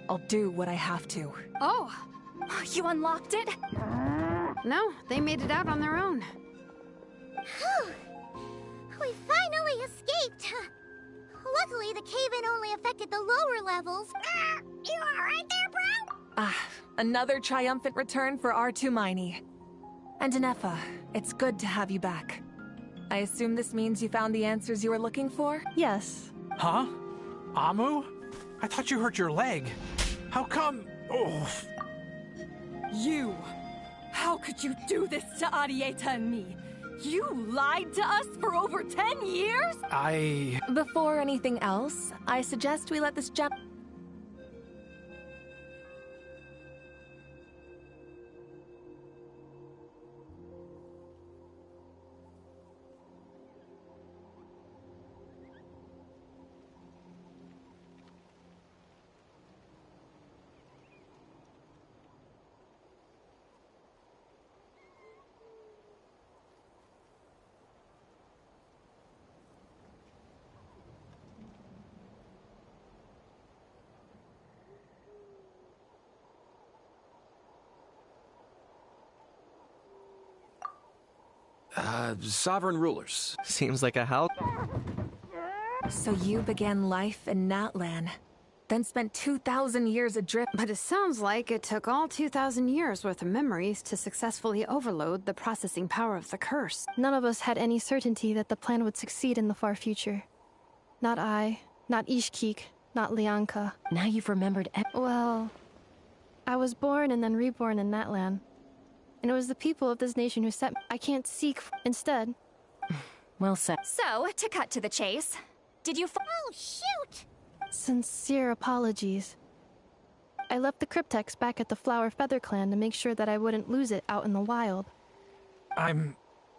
I'll do what I have to. Oh, you unlocked it? No, they made it out on their own. Whew. We finally escaped. Luckily, the cave-in only affected the lower levels. You alright there, bro? Ah, another triumphant return for R2 Miney. And Anefa, it's good to have you back. I assume this means you found the answers you were looking for? Yes. Huh? Amu? I thought you hurt your leg. How come? Oh. You! How could you do this to Arieta and me? You lied to us for over 10 years? Before anything else, I suggest we let this gem... Sovereign rulers. Seems like a house. So you began life in Natlan, then spent 2,000 years adrift. But it sounds like it took all 2,000 years worth of memories to successfully overload the processing power of the curse. None of us had any certainty that the plan would succeed in the far future. Not I, not Ishkik, not Lianka. Now you've remembered Well, I was born and then reborn in Natlan. And it was the people of this nation who set me. I can't seek instead. Well said. So, to cut to the chase, did you Oh, shoot! Sincere apologies. I left the cryptex back at the Flower Feather Clan to make sure that I wouldn't lose it out in the wild.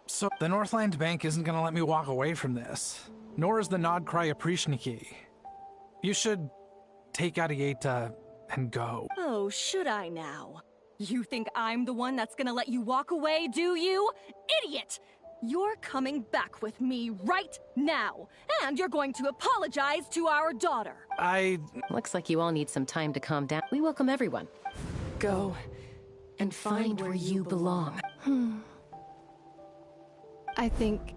So the Northland Bank isn't gonna let me walk away from this. Nor is the Nodcry Aprishniki. You should take Arieta and go. Oh, should I now? You think I'm the one that's gonna let you walk away, do you? Idiot! You're coming back with me right now, and you're going to apologize to our daughter. Looks like you all need some time to calm down. We welcome everyone. Go And find where you belong. I think...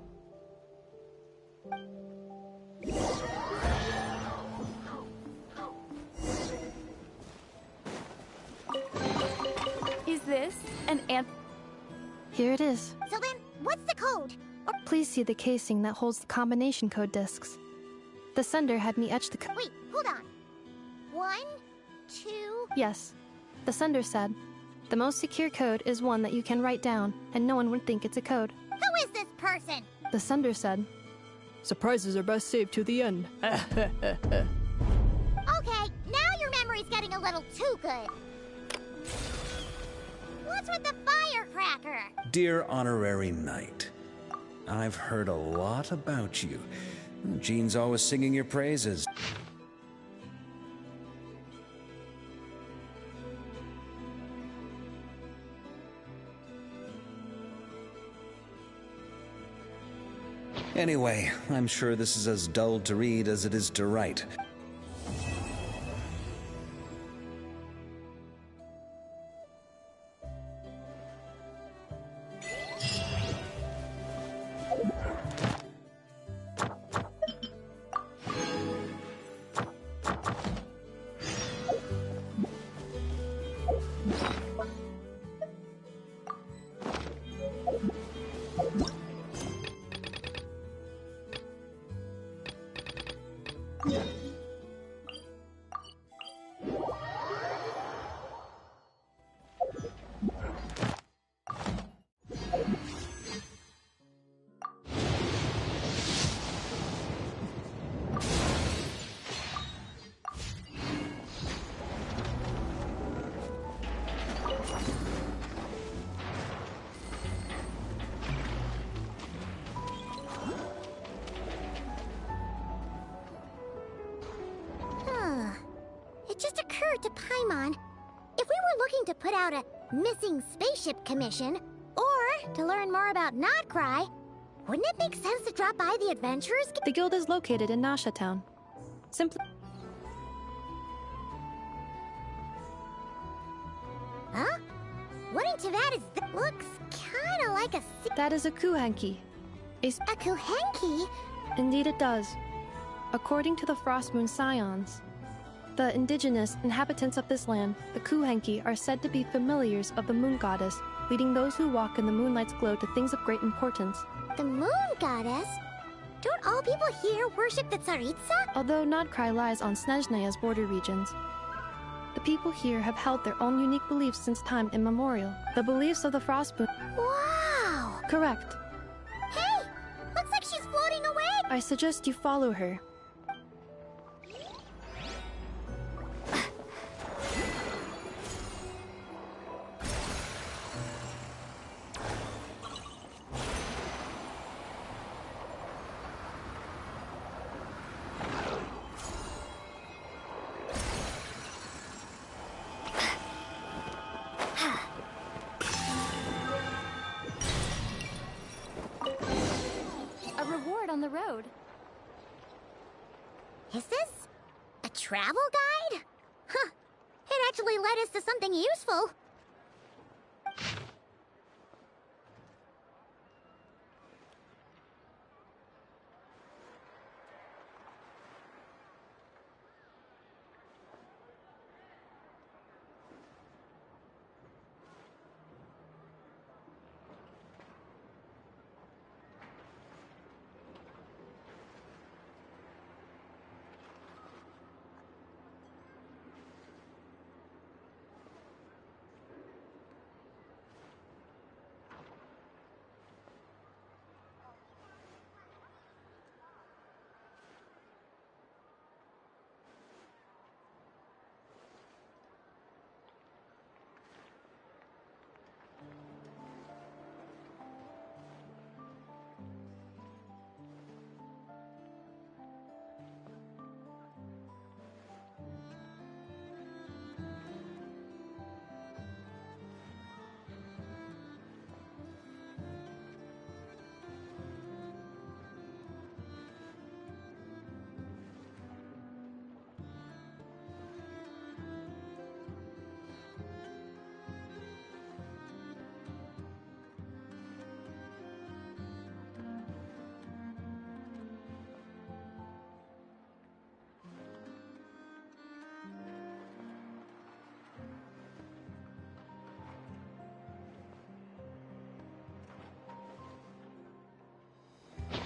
Is this an Here it is. So then, what's the code? Please see the casing that holds the combination code discs. The sender had me etch the code. Wait, hold on. 1, 2... Yes. The sender said, the most secure code is one that you can write down, and no one would think it's a code. Who is this person? The sender said, surprises are best saved to the end. Okay, now your memory's getting a little too good. What's with the firecracker? Dear Honorary Knight, I've heard a lot about you. Jean's always singing your praises. Anyway, I'm sure this is as dull to read as it is to write. It just occurred to Paimon, if we were looking to put out a missing spaceship commission, or to learn more about Nodcry, wouldn't it make sense to drop by the Adventurers? The guild is located in Nasha Town. Simply... What into that is looks kind of like a That is a kuhenki. a kuhenki? Indeed it does. According to the Frost Moon Scions, the indigenous inhabitants of this land, the kuhenki, are said to be familiars of the moon goddess, leading those who walk in the moonlight's glow to things of great importance. The moon goddess? Don't all people here worship the Tsaritsa? Although Nodcry lies on Snezhneya's border regions, the people here have held their own unique beliefs since time immemorial. The beliefs of the Frost Moon. Wow! Correct. Hey! Looks like she's floating away! I suggest you follow her. A reward on the road. Is this a travel guide? Huh. It actually led us to something useful.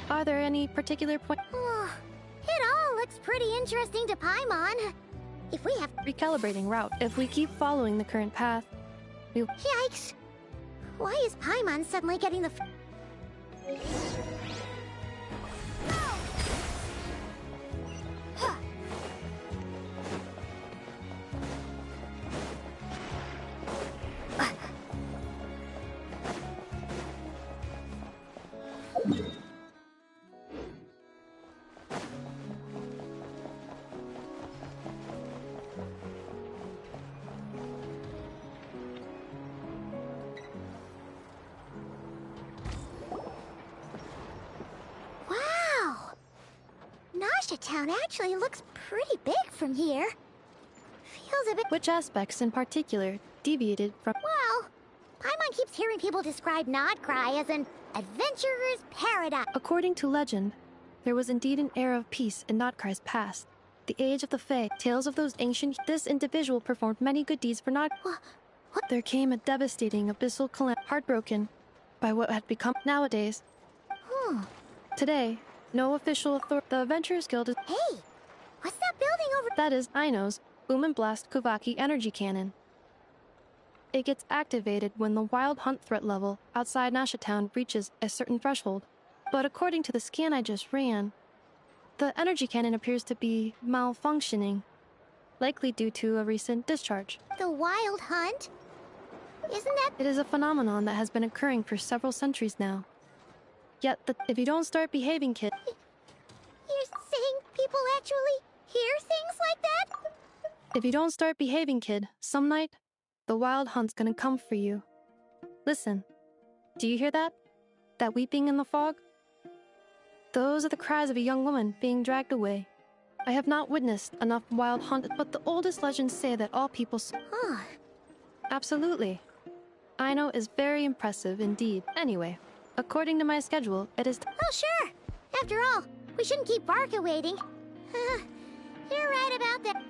Are there any particular points? It all looks pretty interesting to Paimon. If we have... Recalibrating route. If we keep following the current path, we'll... Yikes! Why is Paimon suddenly getting the... Wow! Nasha Town actually looks pretty big from here. Feels a bit... Which aspects in particular deviated from... Well, Paimon keeps hearing people describe Nodcry as an adventurer's paradise. According to legend, there was indeed an era of peace in Nodcry's past. The age of the Fae, tales of those ancient... This individual performed many good deeds for Nod... What? There came a devastating abyssal calamity, heartbroken by what had become nowadays. Today, no official authority. The Adventurers Guild is... Hey! What's that building over... That is Aino's Boom and Blast Kuvaki energy cannon. It gets activated when the wild hunt threat level outside Nasha Town reaches a certain threshold. But according to the scan I just ran, the energy cannon appears to be malfunctioning, likely due to a recent discharge. The wild hunt? Isn't that... It is a phenomenon that has been occurring for several centuries now. Yet, if you don't start behaving, kid... You're saying people actually hear things like that? If you don't start behaving, kid, some night, the wild hunt's gonna come for you. Listen, do you hear that? That weeping in the fog? Those are the cries of a young woman being dragged away. I have not witnessed enough wild hunt, but the oldest legends say that all people... Huh. Absolutely. Aino is very impressive indeed. Anyway, according to my schedule, it is Oh, sure. After all, we shouldn't keep Varka waiting. You're right about that.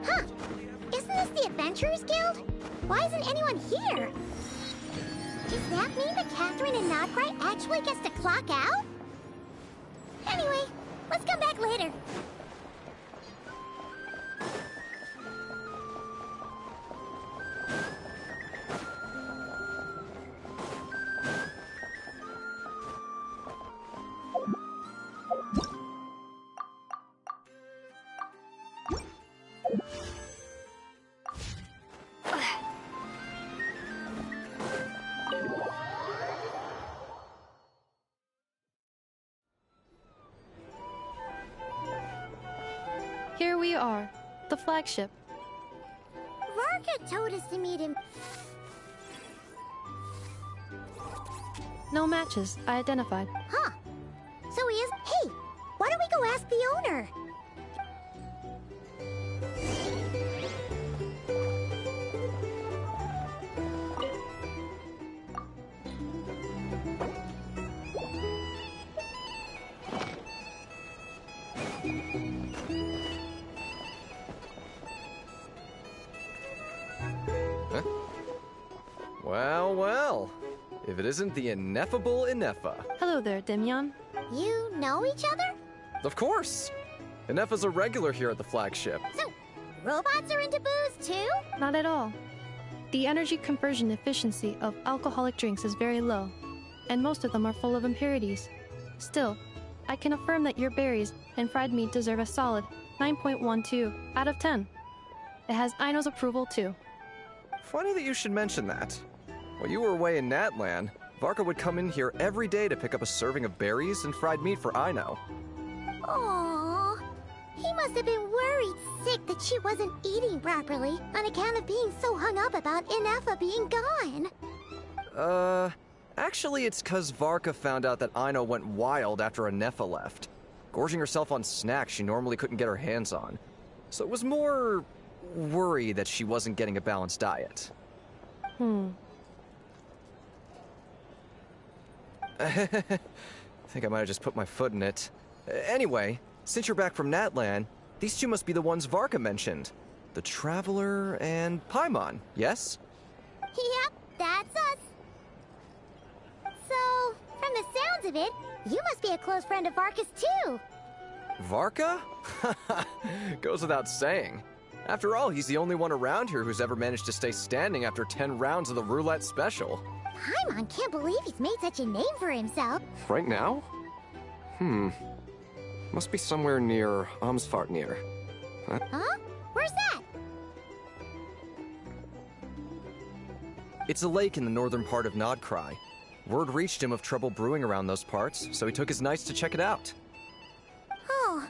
Huh. Isn't this the Adventurers Guild? Why isn't anyone here? Does that mean that Catherine and Notcry actually gets to clock out? Anyway, let's come back later. Here we are, the flagship. Varka told us to meet him. No matches, I identified. Huh. So he is... Hey, why don't we go ask the owner? Well, well. If it isn't the ineffable Inefa. Hello there, Demyon. You know each other? Of course. Inefa's a regular here at the flagship. So, robots are into booze too? Not at all. The energy conversion efficiency of alcoholic drinks is very low, and most of them are full of impurities. Still, I can affirm that your berries and fried meat deserve a solid 9.12 out of 10. It has Aino's approval too. Funny that you should mention that. While you were away in Natlan, Varka would come in here every day to pick up a serving of berries and fried meat for Aino. Aww. He must have been worried sick that she wasn't eating properly on account of being so hung up about Inefa being gone. Actually it's 'cause Varka found out that Aino went wild after Inefa left, gorging herself on snacks she normally couldn't get her hands on. So it was more worry that she wasn't getting a balanced diet. I think I might have just put my foot in it. Anyway, since you're back from Natlan, these two must be the ones Varka mentioned. The Traveler and Paimon, yes? Yep, that's us. So, from the sounds of it, you must be a close friend of Varka's too. Varka? Goes without saying. After all, he's the only one around here who's ever managed to stay standing after 10 rounds of the roulette special. Paimon can't believe he's made such a name for himself. Right now? Must be somewhere near Amsvartnir. Huh? Where's that? It's a lake in the northern part of Nodcry. Word reached him of trouble brewing around those parts, so he took his knights to check it out. Oh.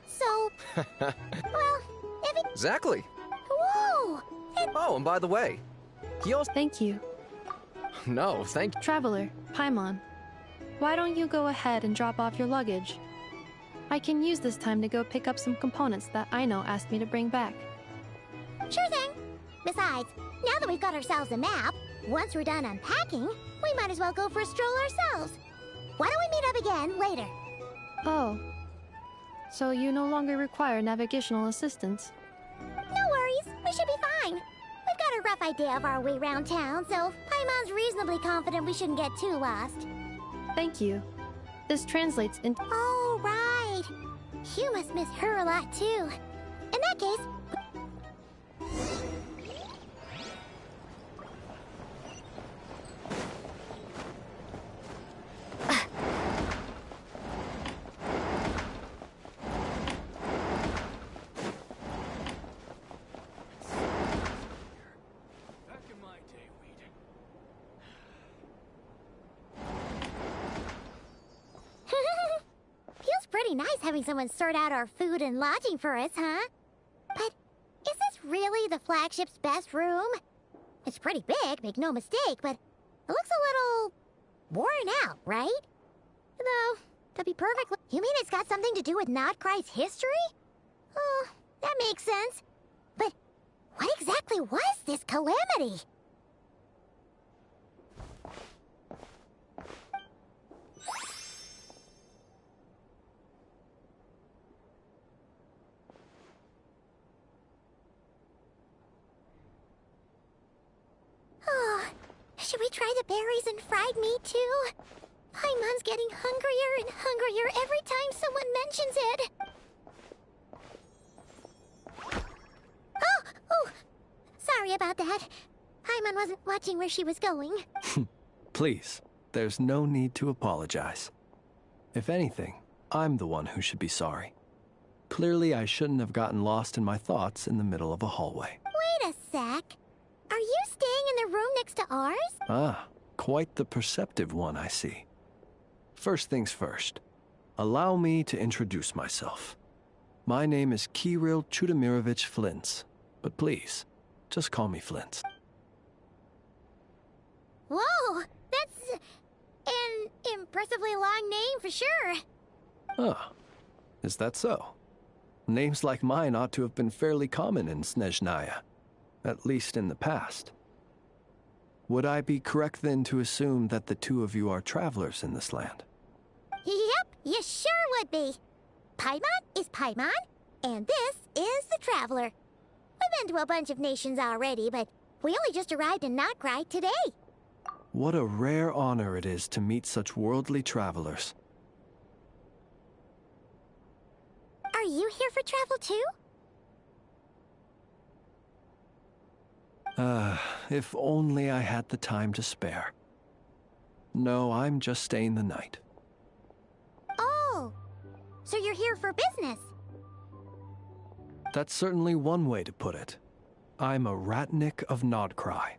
So... well, if it... Exactly. Whoa! Oh, and by the way, he also... Thank you. No, thank you. Traveler, Paimon, why don't you go ahead and drop off your luggage? I can use this time to go pick up some components that Aino asked me to bring back. Sure thing. Besides, now that we've got ourselves a map, once we're done unpacking, we might as well go for a stroll ourselves. Why don't we meet up again later? Oh. So you no longer require navigational assistance? No worries, we should be fine. We've got a rough idea of our way around town, so Paimon's reasonably confident we shouldn't get too lost. Thank you. This translates into... Oh, right. You must miss her a lot, too. In that case... Feels pretty nice having someone sort out our food and lodging for us, huh? But is this really the flagship's best room? It's pretty big, make no mistake, but It looks a little worn out, right? Though, to be perfectly... You mean it's got something to do with Nodcry's history? Oh, that makes sense. But what exactly was this calamity? Oh, should we try the berries and fried meat too? Paimon's getting hungrier and hungrier every time someone mentions it. Oh, sorry about that. Paimon wasn't watching where she was going. Please, there's no need to apologize. If anything, I'm the one who should be sorry. Clearly, I shouldn't have gotten lost in my thoughts in the middle of a hallway. Wait a sec. Are you staying in the room next to ours? Ah, quite the perceptive one, I see. First things first, allow me to introduce myself. My name is Kirill Chudamirovich Flintz, but please, just call me Flintz. Whoa, that's an impressively long name for sure. Ah, is that so? Names like mine ought to have been fairly common in Snezhnaya, at least in the past. Would I be correct then to assume that the two of you are travelers in this land? Yep, you sure would be. Paimon is Paimon, and this is the Traveler. We've been to a bunch of nations already, but we only just arrived in Notcry today. What a rare honor it is to meet such worldly travelers. Are you here for travel too? If only I had the time to spare. No, I'm just staying the night. Oh, so you're here for business? That's certainly one way to put it. I'm a Ratnik of Nodcry,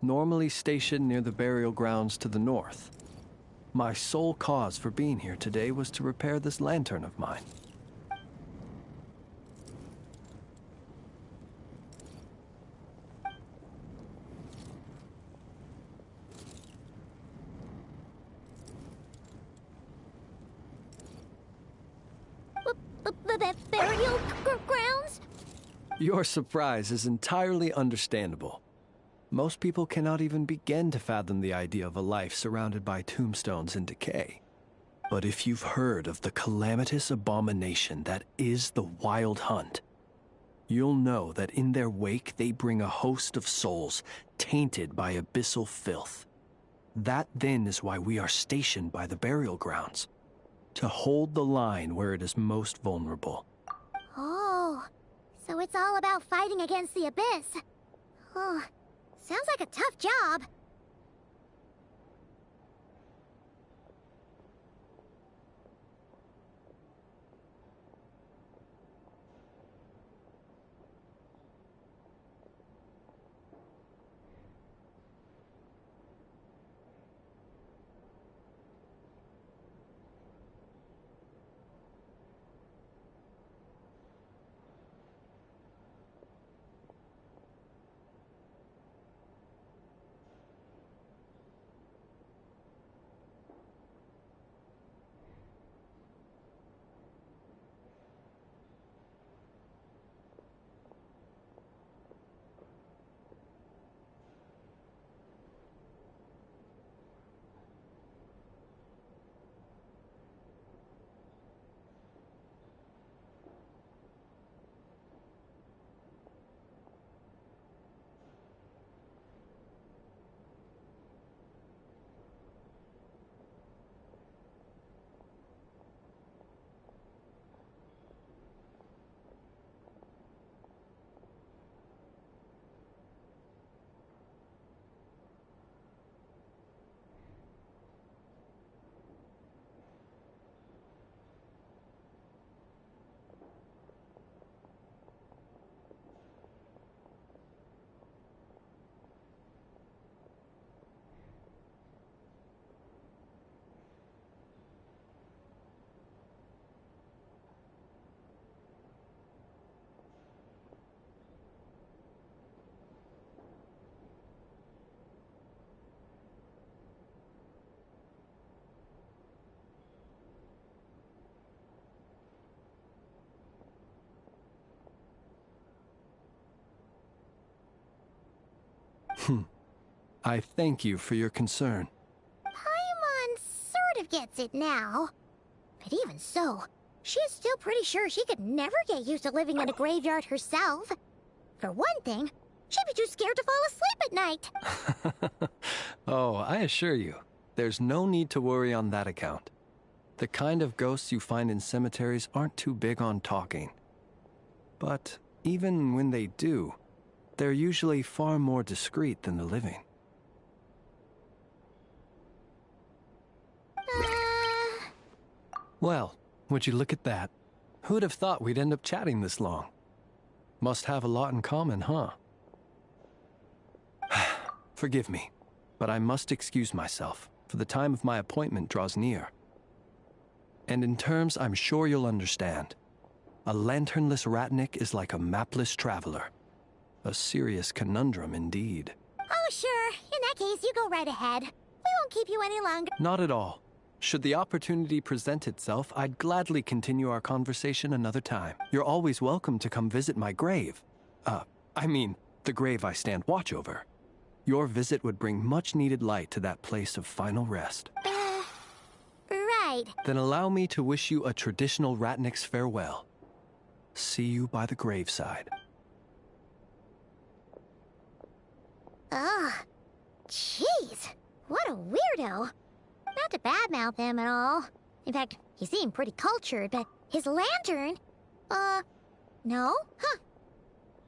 normally stationed near the burial grounds to the north. My sole cause for being here today was to repair this lantern of mine. The burial grounds? Your surprise is entirely understandable. Most people cannot even begin to fathom the idea of a life surrounded by tombstones and decay. But if you've heard of the calamitous abomination that is the Wild Hunt, you'll know that in their wake they bring a host of souls tainted by abyssal filth. That then is why we are stationed by the burial grounds, to hold the line where it is most vulnerable. Oh, so it's all about fighting against the abyss. Oh, sounds like a tough job. I thank you for your concern. Paimon sort of gets it now. But even so, she is still pretty sure she could never get used to living in a graveyard herself. For one thing, she'd be too scared to fall asleep at night. Oh, I assure you, there's no need to worry on that account. The kind of ghosts you find in cemeteries aren't too big on talking. But even when they do, they're usually far more discreet than the living. Well, would you look at that? Who'd have thought we'd end up chatting this long? Must have a lot in common, huh? Forgive me, but I must excuse myself, for the time of my appointment draws near. And in terms I'm sure you'll understand, a lanternless ratnik is like a mapless traveler. A serious conundrum indeed. Oh, sure. In that case, you go right ahead. We won't keep you any longer. Not at all. Should the opportunity present itself, I'd gladly continue our conversation another time. You're always welcome to come visit my grave. I mean, the grave I stand watch over. Your visit would bring much-needed light to that place of final rest. Right. Then allow me to wish you a traditional ratnik's farewell. See you by the graveside. Ugh. Jeez. What a weirdo. Not to badmouth him at all. In fact, he seemed pretty cultured, but his lantern... no? Huh.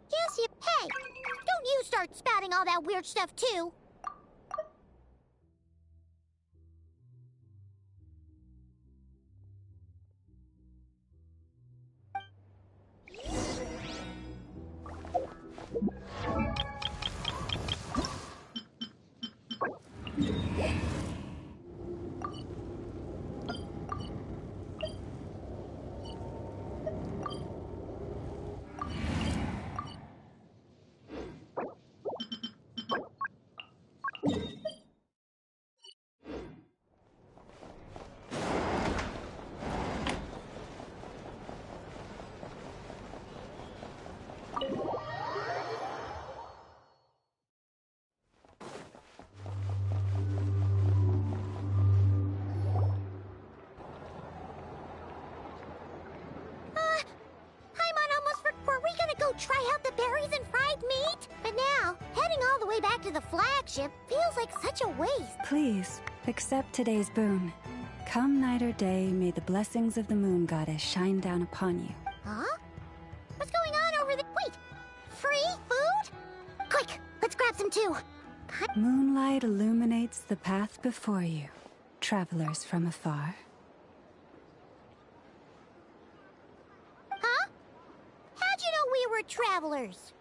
Yes, you... Hey! Don't you start spouting all that weird stuff, too! Try out the berries and fried meat? But now, heading all the way back to the flagship feels like such a waste. Please, accept today's boon. Come night or day, may the blessings of the moon goddess shine down upon you. Huh? What's going on over there? Wait! Free food? Quick, let's grab some too. Moonlight illuminates the path before you, travelers from afar. We were travelers.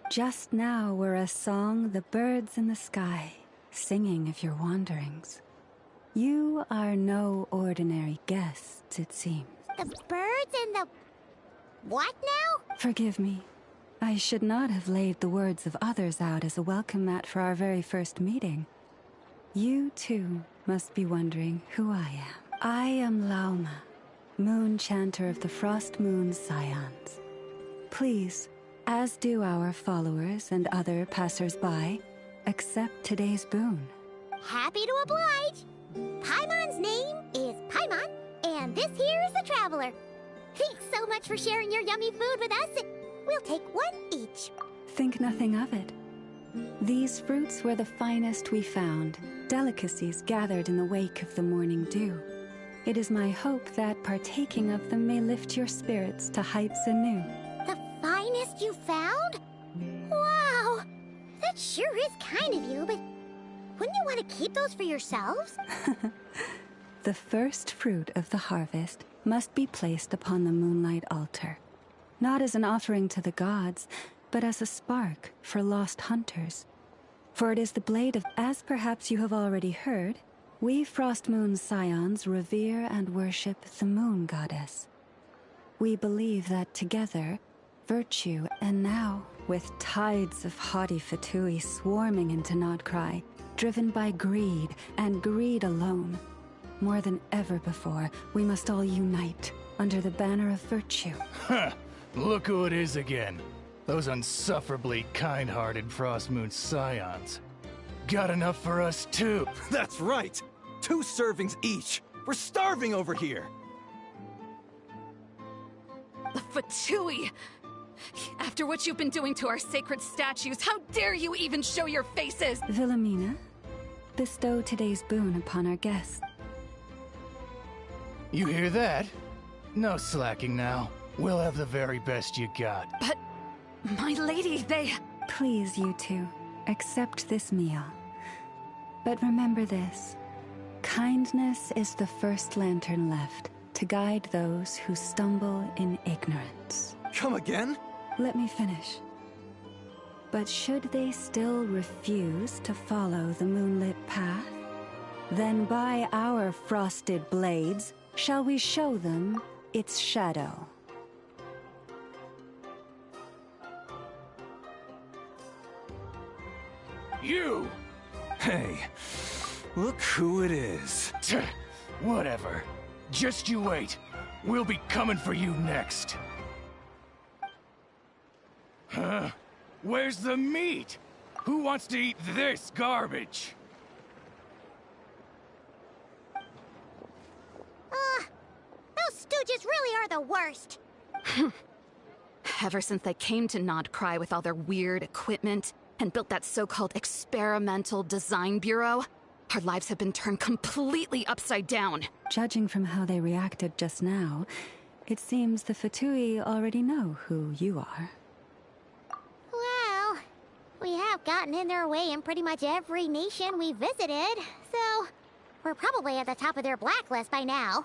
Just now were a song the birds in the sky, singing of your wanderings. You are no ordinary guests, it seems. The birds and the... what now? Forgive me. I should not have laid the words of others out as a welcome mat for our very first meeting. You, too, must be wondering who I am. I am Lauma, moon chanter of the Frost Moon's Scions. Please, as do our followers and other passers-by, accept today's boon. Happy to oblige! Paimon's name is Paimon, and this here is the Traveler. Thanks so much for sharing your yummy food with us. We'll take one each. Think nothing of it. These fruits were the finest we found, delicacies gathered in the wake of the morning dew. It is my hope that partaking of them may lift your spirits to heights anew. The finest you found? Wow! That sure is kind of you, but wouldn't you want to keep those for yourselves? The first fruit of the harvest must be placed upon the moonlight altar, not as an offering to the gods, but as a spark for lost hunters. For it is the blade of, as perhaps you have already heard, we Frost Moon's Scions revere and worship the moon goddess. We believe that together, virtue, and now, with tides of haughty Fatui swarming into Nodcry, driven by greed, and greed alone, more than ever before, we must all unite under the banner of virtue. Huh! Look who it is again. Those unsufferably kind-hearted Frostmoon scions. Got enough for us too. That's right! 2 servings each! We're starving over here! The Fatui! After what you've been doing to our sacred statues, how dare you even show your faces! Wilhelmina, bestow today's boon upon our guests. You hear that? No slacking now. We'll have the very best you got. But, my lady, they... Please, you two, accept this meal. But remember this. Kindness is the first lantern left to guide those who stumble in ignorance. Come again? Let me finish. But should they still refuse to follow the moonlit path, then by our frosted blades shall we show them its shadow. You! Hey, look who it is. Whatever. Just you wait. We'll be coming for you next. Huh? Where's the meat? Who wants to eat this garbage? Those stooges really are the worst. Ever since they came to Nodcry with all their weird equipment and built that so-called experimental design bureau, our lives have been turned completely upside down. Judging from how they reacted just now, it seems the Fatui already know who you are. Well, we have gotten in their way in pretty much every nation we visited, so we're probably at the top of their blacklist by now.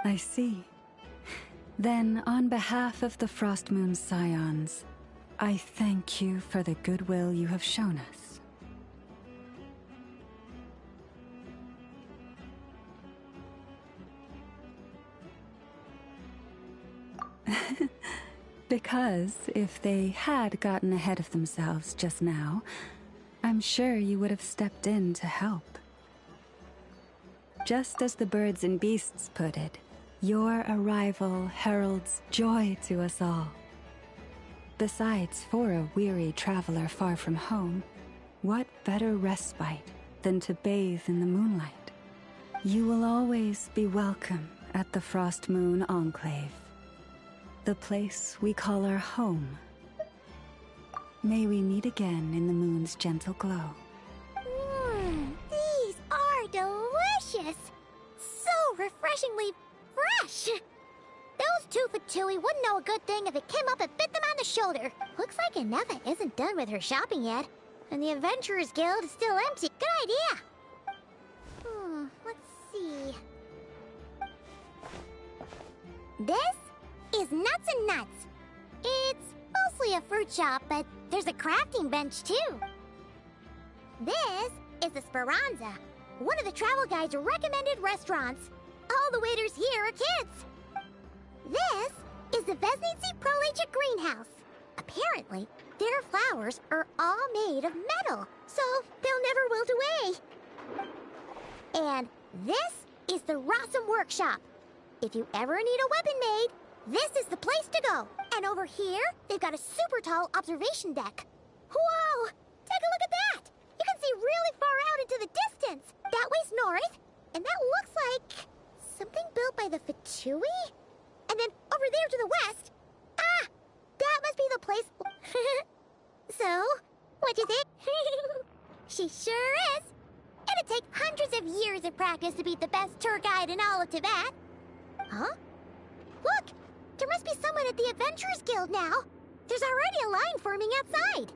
I see. Then, on behalf of the Frostmoon Scions, I thank you for the goodwill you have shown us. Because if they had gotten ahead of themselves just now, I'm sure you would have stepped in to help. Just as the birds and beasts put it, your arrival heralds joy to us all. Besides, for a weary traveler far from home, what better respite than to bathe in the moonlight? You will always be welcome at the Frostmoon Enclave, the place we call our home. May we meet again in the moon's gentle glow. These are delicious! So refreshingly fresh! Those two Fatui wouldn't know a good thing if it came up and bit them on the shoulder. Looks like Inefa isn't done with her shopping yet, and the Adventurers Guild is still empty. Good idea! Let's see... This is Nuts and Nuts. It's mostly a fruit shop, but there's a crafting bench too. This is the Speranza, one of the travel guide's recommended restaurants. All the waiters here are kids. This is the Vesnitsi Prolecha greenhouse. Apparently, their flowers are all made of metal, so they'll never wilt away. And this is the Rossum Workshop. If you ever need a weapon made, this is the place to go. And over here, they've got a super tall observation deck. Whoa! Take a look at that! You can see really far out into the distance. That way's north, and that looks like something built by the Fatui? And then over there to the west, that must be the place. So, what'd you think? She sure is. It'd take hundreds of years of practice to beat the best tour guide in all of Tibet. Huh? Look! There must be someone at the Adventurers Guild now. There's already a line forming outside.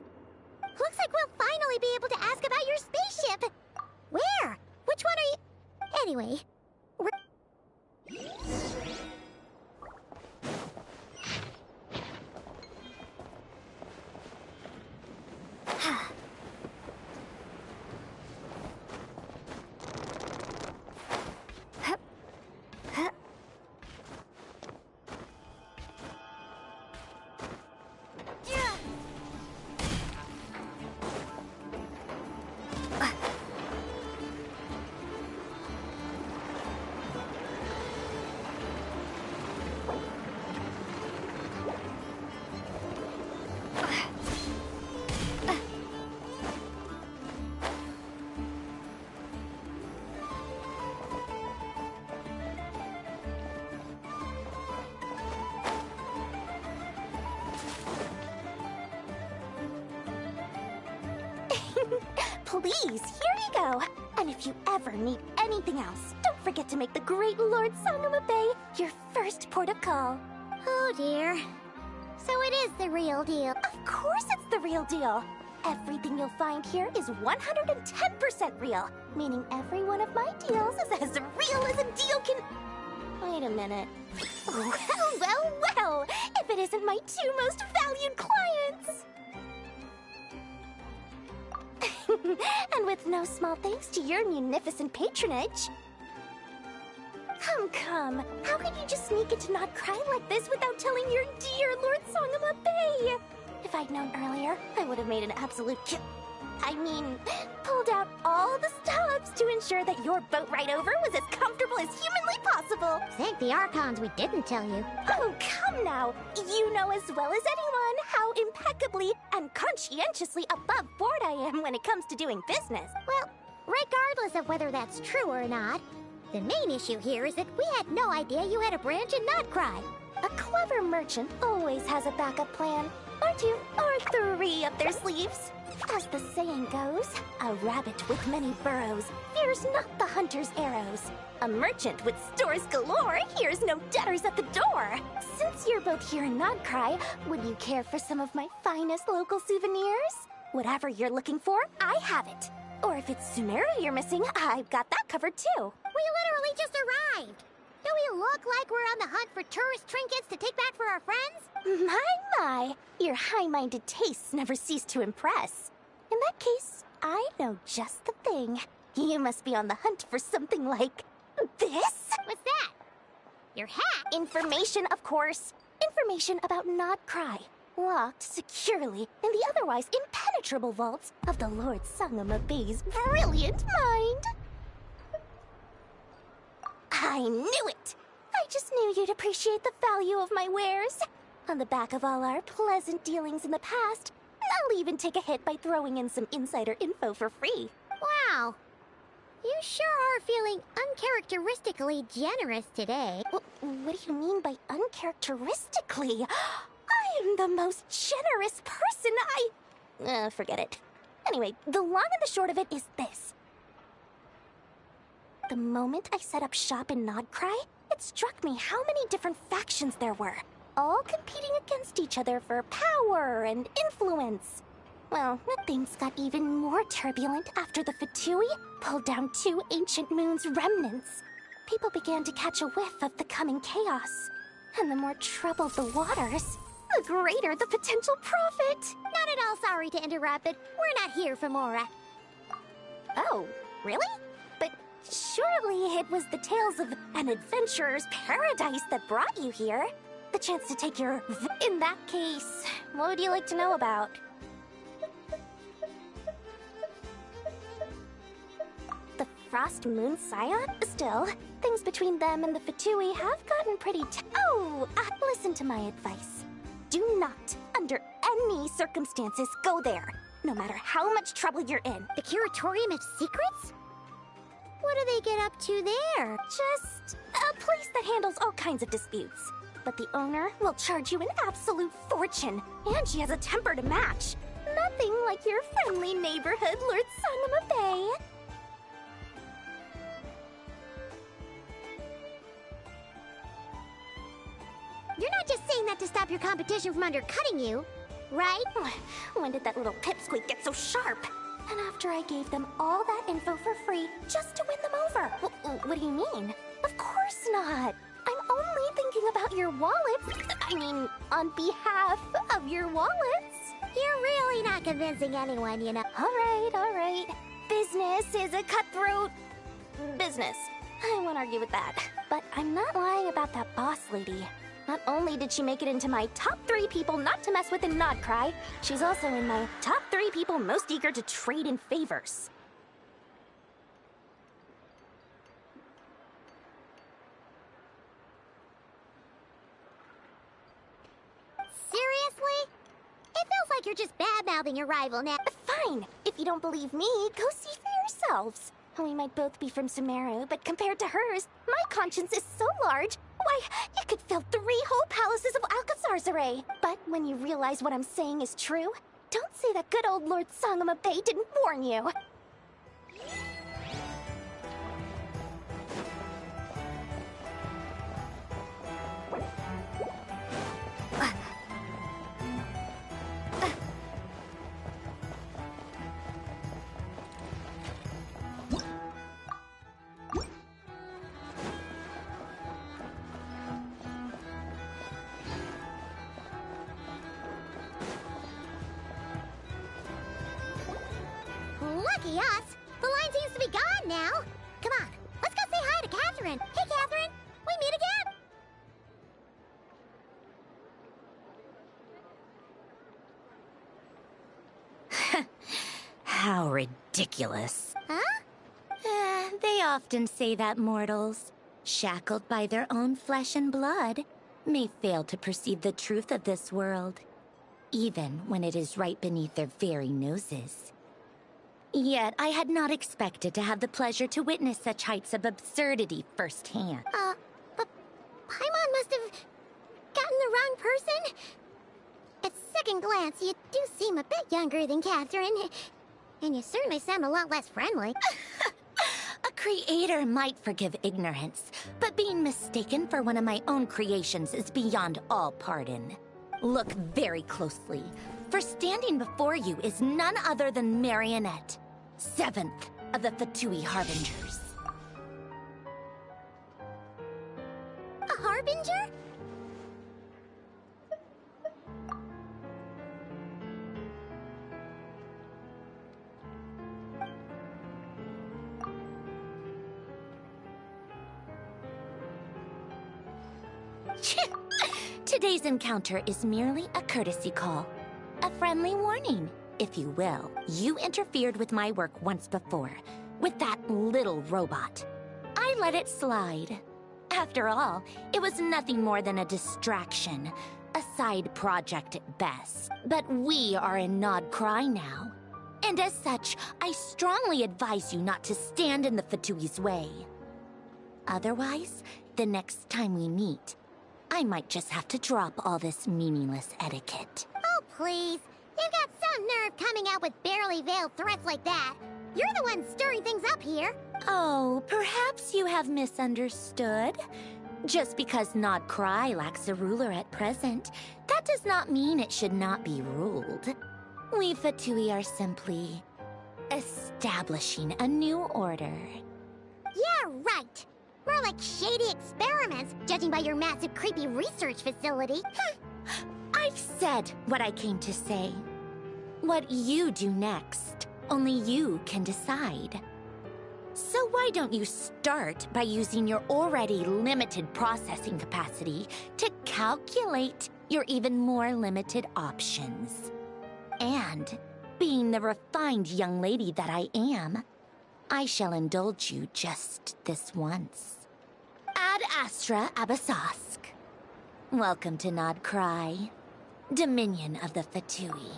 Looks like we'll finally be able to ask about your spaceship. Where? Which one are you... Anyway, please, here you go. And if you ever need anything else, don't forget to make the great Lord Sangama Bay your first port of call. Oh dear. So it is the real deal. Of course it's the real deal. Everything you'll find here is 110% real, meaning every one of my deals is as real as a deal can... Wait a minute. Well, if it isn't my two most valued clients! And with no small thanks to your munificent patronage. Come. How could you just sneak into Not Cry like this without telling your dear Lord Sangama Bay? If I'd known earlier, I would have made an absolute pulled out all the stops to ensure that your boat ride over was as comfortable as humanly possible. Thank the Archons we didn't tell you. Oh, come now. You know as well as anyone how impeccably and conscientiously above board I am when it comes to doing business. Well, regardless of whether that's true or not, the main issue here is that we had no idea you had a branch in Notcry. A clever merchant always has a backup plan, or two, or three up their sleeves. As the saying goes, a rabbit with many burrows fears not the hunter's arrows. A merchant with stores galore hears no debtors at the door. Since you're both here in Nodcry, would you care for some of my finest local souvenirs? Whatever you're looking for, I have it. Or if it's Sumeru you're missing, I've got that covered too. We literally just arrived. Do we look like we're on the hunt for tourist trinkets to take back for our friends? My, your high-minded tastes never cease to impress. In that case, I know just the thing. You must be on the hunt for something like this? What's that? Your hat? Information, of course. Information about Nodcry, locked securely in the otherwise impenetrable vaults of the Lord Sangama Bay's brilliant mind. I knew it! I just knew you'd appreciate the value of my wares. On the back of all our pleasant dealings in the past, I'll even take a hit by throwing in some insider info for free. Wow. You sure are feeling uncharacteristically generous today. What do you mean by uncharacteristically? I am the most generous person forget it. Anyway, the long and the short of it is this. The moment I set up shop in Nodcry, it struck me how many different factions there were, all competing against each other for power and influence. Well, things got even more turbulent after the Fatui pulled down 2 ancient moons' remnants. People began to catch a whiff of the coming chaos. And the more troubled the waters, the greater the potential profit. Not at all sorry to interrupt, but we're not here for more. Oh, really? But surely it was the tales of an adventurer's paradise that brought you here. The chance to take your... In that case, what would you like to know about? The Frost Moon Scion? Still, things between them and the Fatui have gotten pretty listen to my advice. Do not, under any circumstances, go there, no matter how much trouble you're in. The Curatorium of Secrets? What do they get up to there? Just a place that handles all kinds of disputes. But the owner will charge you an absolute fortune, and she has a temper to match. nothing like your friendly neighborhood, Lord Sangama Bay. You're not just saying that to stop your competition from undercutting you, right? When did that little pipsqueak get so sharp? And after I gave them all that info for free just to win them over. What do you mean? Of course not. I'm only thinking about your wallets. I mean, on behalf of your wallets. You're really not convincing anyone, you know. All right. Business is a cutthroat business. I won't argue with that. But I'm not lying about that boss lady. Not only did she make it into my top 3 people not to mess with in Nodcry, she's also in my top 3 people most eager to trade in favors. Seriously? It feels like you're just bad-mouthing your rival now. Fine. If you don't believe me, go see for yourselves. We might both be from Sumeru, but compared to hers, my conscience is so large, why, it could fill 3 whole palaces of Alcazar's array. But when you realize what I'm saying is true, don't say that good old Lord Sangama Bay didn't warn you. Lucky us! The line seems to be gone now. Come on, let's go say hi to Catherine. Hey, Catherine, we meet again. How ridiculous. Huh? They often say that mortals, shackled by their own flesh and blood, may fail to perceive the truth of this world, even when it is right beneath their very noses. Yet I had not expected to have the pleasure to witness such heights of absurdity firsthand. But Paimon must have gotten the wrong person. At second glance, you do seem a bit younger than Catherine. And you certainly sound a lot less friendly. A creator might forgive ignorance, but being mistaken for one of my own creations is beyond all pardon. Look very closely, for standing before you is none other than Marionette, 7th of the Fatui Harbingers. A Harbinger? Today's encounter is merely a courtesy call. A friendly warning, if you will. You interfered with my work once before, with that little robot. I let it slide. After all, it was nothing more than a distraction, a side project at best. But we are in Nodcry now. And as such, I strongly advise you not to stand in the Fatui's way. Otherwise, the next time we meet, I might just have to drop all this meaningless etiquette. Oh, please. You've got some nerve coming out with barely veiled threats like that. You're the one stirring things up here. Oh, perhaps you have misunderstood. Just because Nodcry lacks a ruler at present, that does not mean it should not be ruled. We Fatui are simply establishing a new order. Yeah, right. More like shady experiments, judging by your massive, creepy research facility. I've said what I came to say. What you do next, only you can decide. So why don't you start by using your already limited processing capacity to calculate your even more limited options? And, being the refined young lady that I am, I shall indulge you just this once. Ad Astra Abasask. Welcome to Nodcry, Dominion of the Fatui.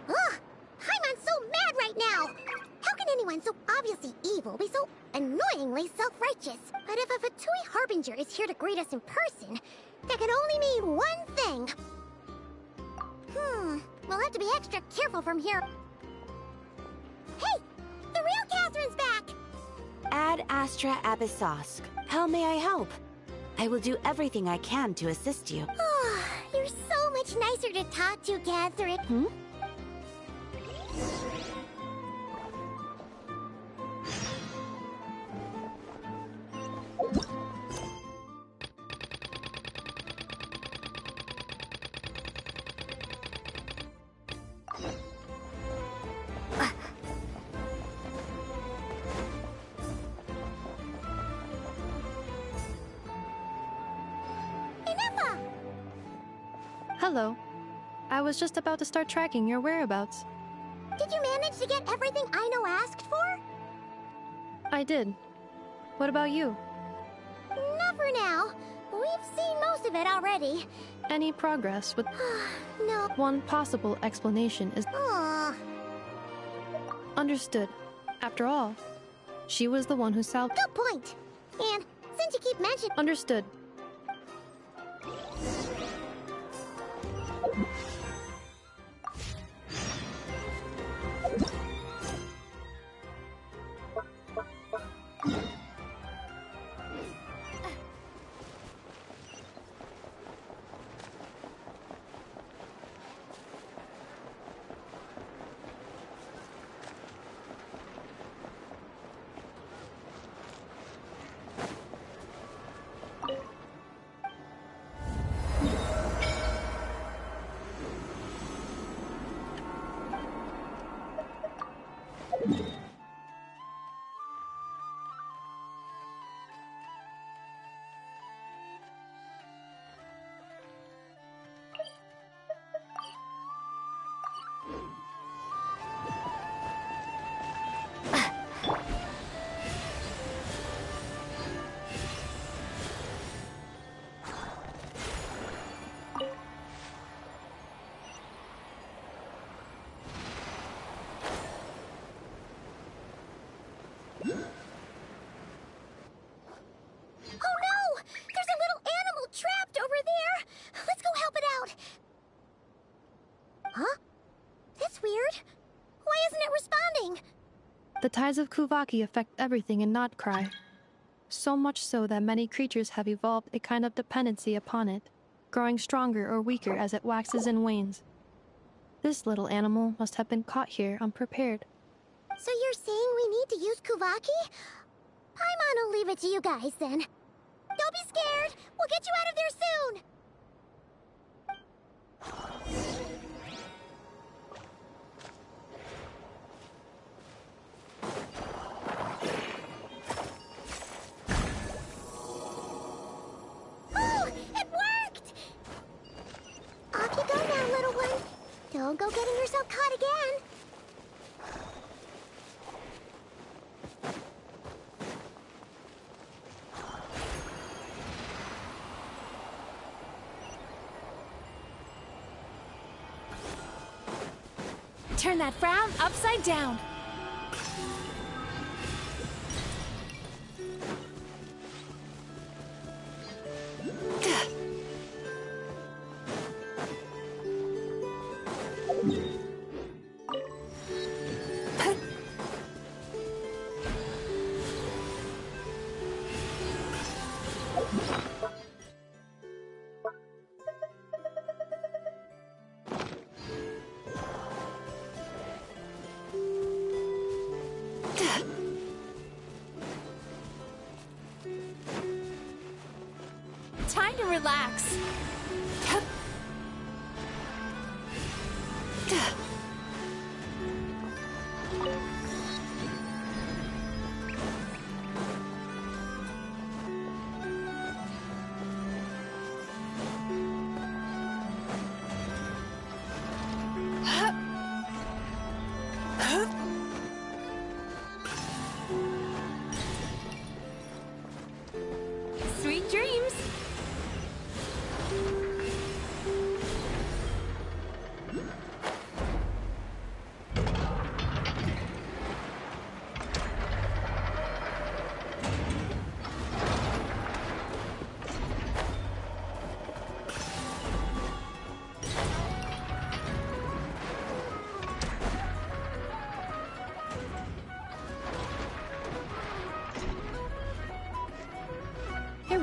Ugh! Paimon's so mad right now! How can anyone so obviously evil evil be so annoyingly self-righteous? But if a Fatui Harbinger is here to greet us in person, that can only mean one thing. We'll have to be extra careful from here. Hey! The real Catherine's back! Ad Astra Abyssosk. How may I help? I will do everything I can to assist you. Oh, you're so much nicer to talk to, Catherine. Hello. I was just about to start tracking your whereabouts. Did you manage to get everything Aino asked for? I did. What about you? Not for now. We've seen most of it already. Any progress with... No. One possible explanation is... Aww. Understood. After all, she was the one who salvaged... Good point. And since you keep mentioning... Understood. The tides of Kuvaki affect everything in Nodcry. So much so that many creatures have evolved a kind of dependency upon it, growing stronger or weaker as it waxes and wanes. This little animal must have been caught here unprepared. So you're saying we need to use Kuvaki? I'm gonna leave it to you guys then. Don't be scared! We'll get you out of there soon! Oh! It worked! Off you go now, little one. Don't go getting yourself caught again. Turn that frown upside down. Time to relax. Sweet dreams.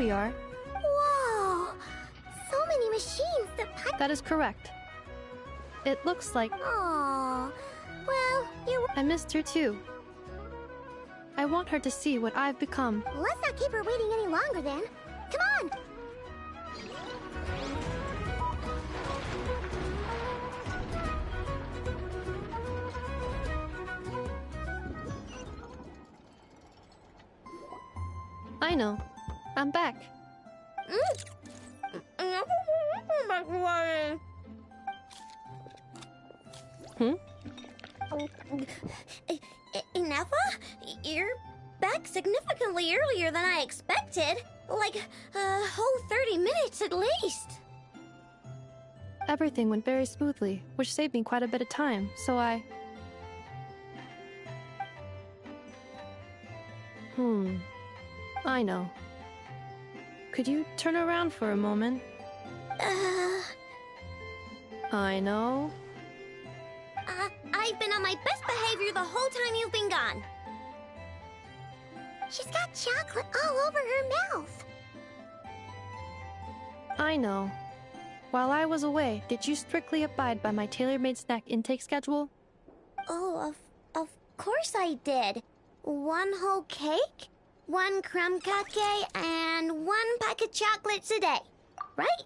we are. Whoa! So many machines that That is correct. It looks like... Aww. Well, you... I missed her too. I want her to see what I've become. Let's not keep her waiting any longer then. Come on! I know. I'm back. Hmm? Ineffa? You're back significantly earlier than I expected. Like, a whole 30 minutes at least. Everything went very smoothly, which saved me quite a bit of time, so I... I know. Could you turn around for a moment? I know. I've been on my best behavior the whole time you've been gone. She's got chocolate all over her mouth. I know. While I was away, did you strictly abide by my tailor-made snack intake schedule? Oh, of course I did. 1 whole cake, 1 crumb cupcake, and 1 pack of chocolates a day. Right?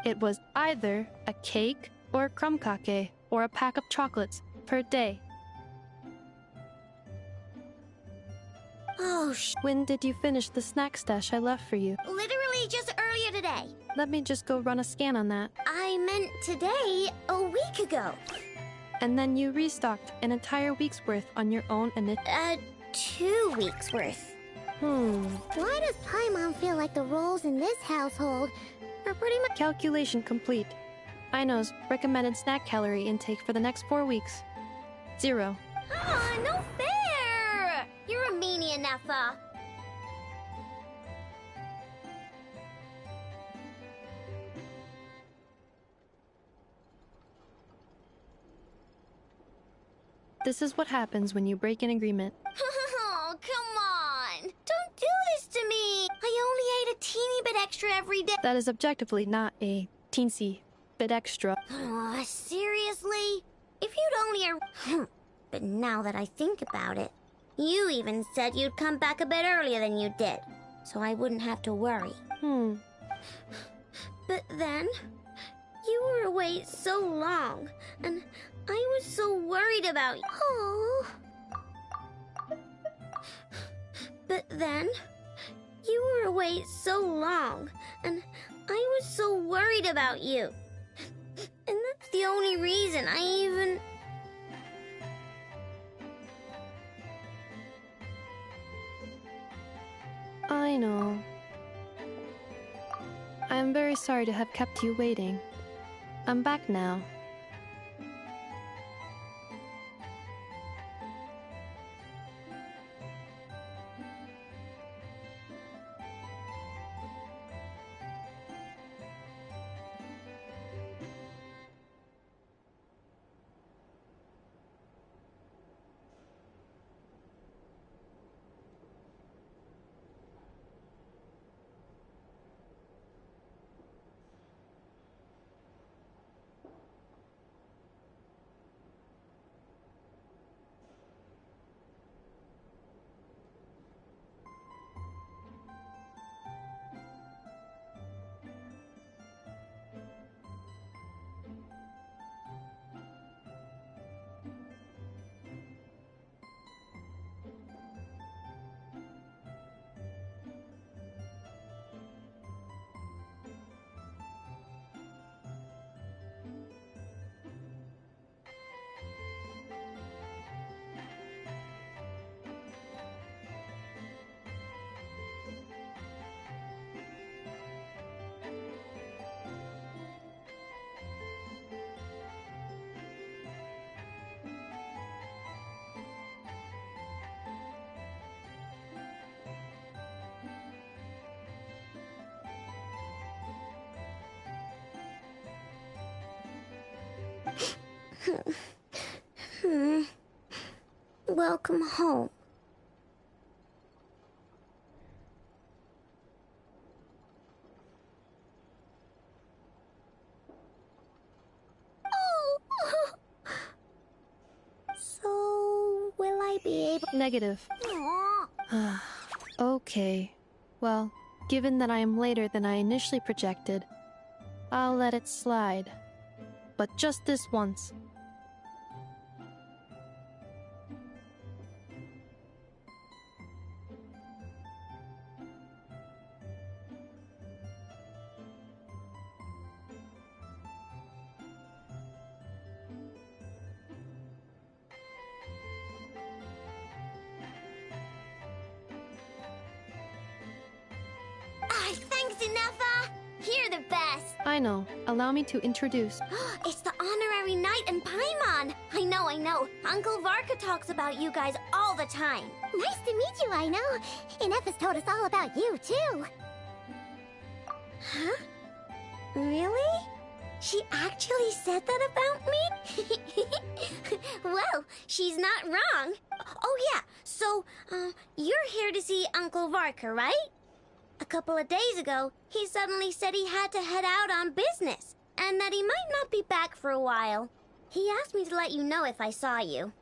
It was either a cake or a crumb cake or a pack of chocolates per day. Oh, When did you finish the snack stash I left for you? literally just earlier today. Let me just go run a scan on that. I meant today, a week ago. And then you restocked an entire week's worth on your own initiative. 2 weeks worth. Why does Paimon feel like the roles in this household are pretty much— Calculation complete. Aino's recommended snack calorie intake for the next 4 weeks. 0. Ah, no fair! You're a meanie, Nefa. This is what happens when you break an agreement. Oh, come on! Don't do this to me! I only ate a teeny bit extra every day. That is objectively not a teensy bit extra. Oh, seriously? If you'd only... But now that I think about it, you even said you'd come back a bit earlier than you did, so I wouldn't have to worry. But then, you were away so long, and I was so worried about you. Oh. But then, you were away so long, and I was so worried about you. And that's the only reason I even... I know. I am very sorry to have kept you waiting. I'm back now. Welcome home. Oh. So, will I be able... Negative. Okay. Well, given that I am later than I initially projected, I'll let it slide. But just this once. Thanks, Nefa! You're the best! I know. Allow me to introduce. It's the honorary knight and Paimon! I know. Uncle Varka talks about you guys all the time. Nice to meet you, I know. Nefa's told us all about you, too. Huh? Really? She actually said that about me? Well, she's not wrong. Oh, yeah. So, you're here to see Uncle Varka, right? A couple of days ago, he suddenly said he had to head out on business, and that he might not be back for a while. He asked me to let you know if I saw you.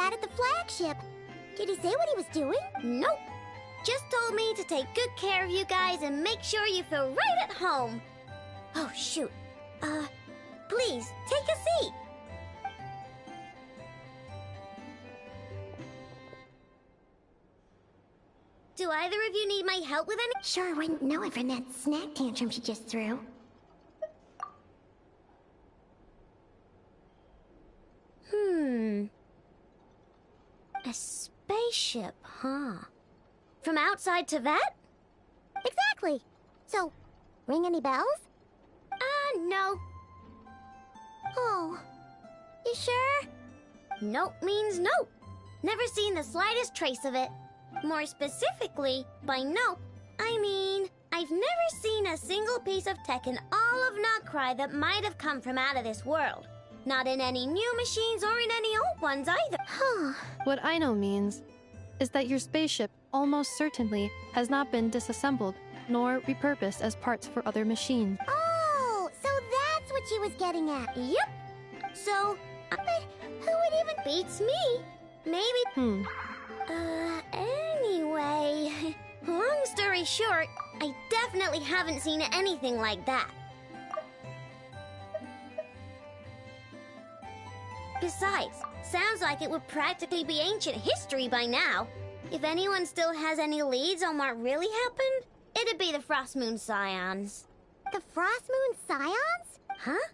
that at the flagship. Did he say what he was doing? Nope. Just told me to take good care of you guys and make sure you feel right at home. Oh, shoot. Please, take a seat. Do either of you need my help with any? Sure wouldn't know it from that snack tantrum she just threw. A spaceship, huh? From outside to that? Exactly. So, ring any bells? No. Oh. You sure? Nope means nope. Never seen the slightest trace of it. More specifically, by nope, I mean, I've never seen a single piece of tech in all of Notcry that might have come from out of this world. Not in any new machines or in any old ones either. Huh. What I know means is that your spaceship almost certainly has not been disassembled nor repurposed as parts for other machines. Oh, so that's what she was getting at. Yep. So, but who would even... Beats me. Maybe... Anyway... Long story short, I definitely haven't seen anything like that. Besides, sounds like it would practically be ancient history by now. If anyone still has any leads on what really happened, it'd be the Frostmoon Scions. The Frostmoon Scions? Huh?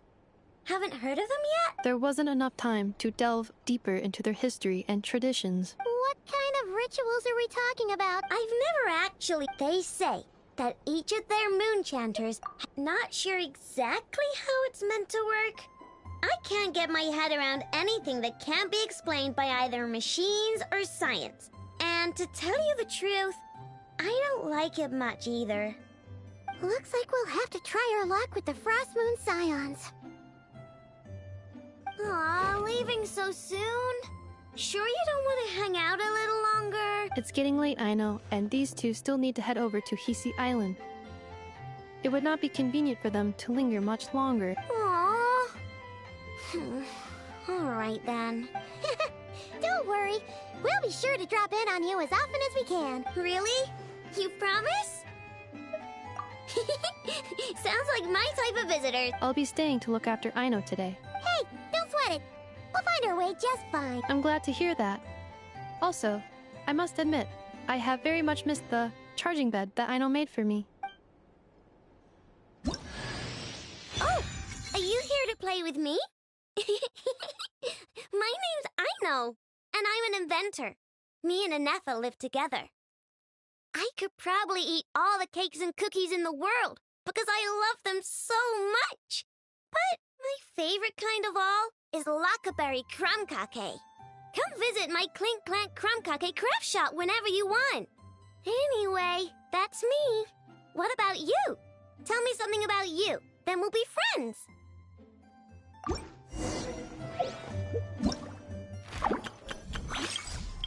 Haven't heard of them yet? There wasn't enough time to delve deeper into their history and traditions. What kind of rituals are we talking about? I've never actually... They say that each of their moon chanters... Not sure exactly how it's meant to work. I can't get my head around anything that can't be explained by either machines or science. And to tell you the truth, I don't like it much either. Looks like we'll have to try our luck with the Frostmoon Scions. Aw, leaving so soon? Sure you don't want to hang out a little longer? It's getting late, I know, and these two still need to head over to Hisi Island. It would not be convenient for them to linger much longer. Aww. Alright then. Don't worry. We'll be sure to drop in on you as often as we can. Really? You promise? Sounds like my type of visitor. I'll be staying to look after Aino today. Hey, don't sweat it. We'll find our way just fine. I'm glad to hear that. Also, I must admit, I have very much missed the charging bed that Aino made for me. Oh, are you here to play with me? My name's Aino, and I'm an inventor. Me and Anefa live together. I could probably eat all the cakes and cookies in the world because I love them so much. But my favorite kind of all is Lockaberry Crumb Cake. Come visit my Clink Clank Crumb Cake craft shop whenever you want. Anyway, that's me. What about you? Tell me something about you, then we'll be friends.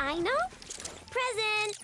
Aino? Present!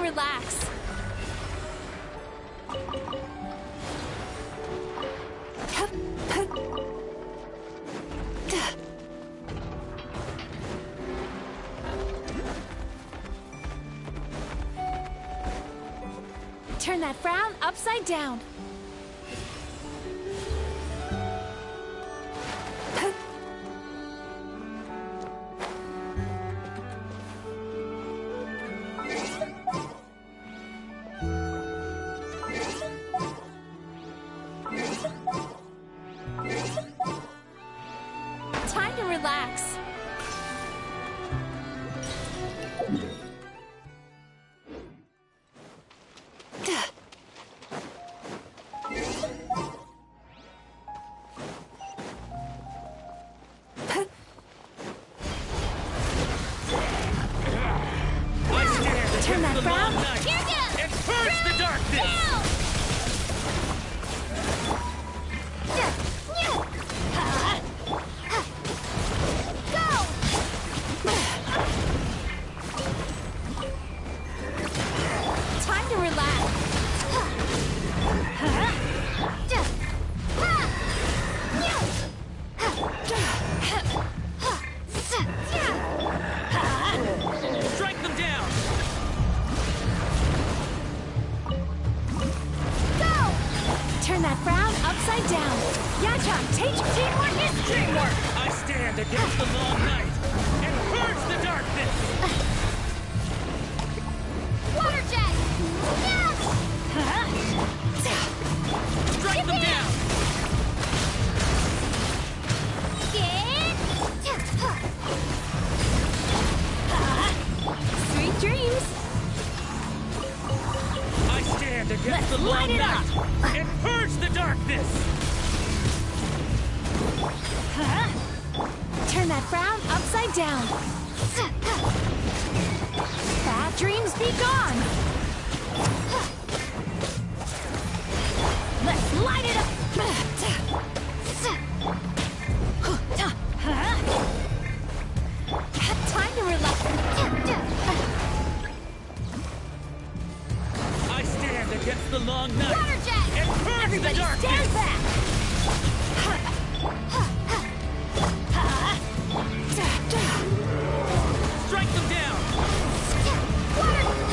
relax. Turn that frown upside down. Time to relax. Turn that frown. Here goes! And purge the darkness! Time to relax. Strike them down! Turn that frown upside down. Yachan, teamwork is Teamwork! I stand against the long night and purge the darkness! Water jet! Strike them down! Sweet dreams. I stand against the light long it night and purge the darkness! Turn that frown upside down. Bad dreams be gone. Let's light it up. Time to relax. I stand against the long night Water jet! and purge Everybody the darkness! stand back. Strike them down!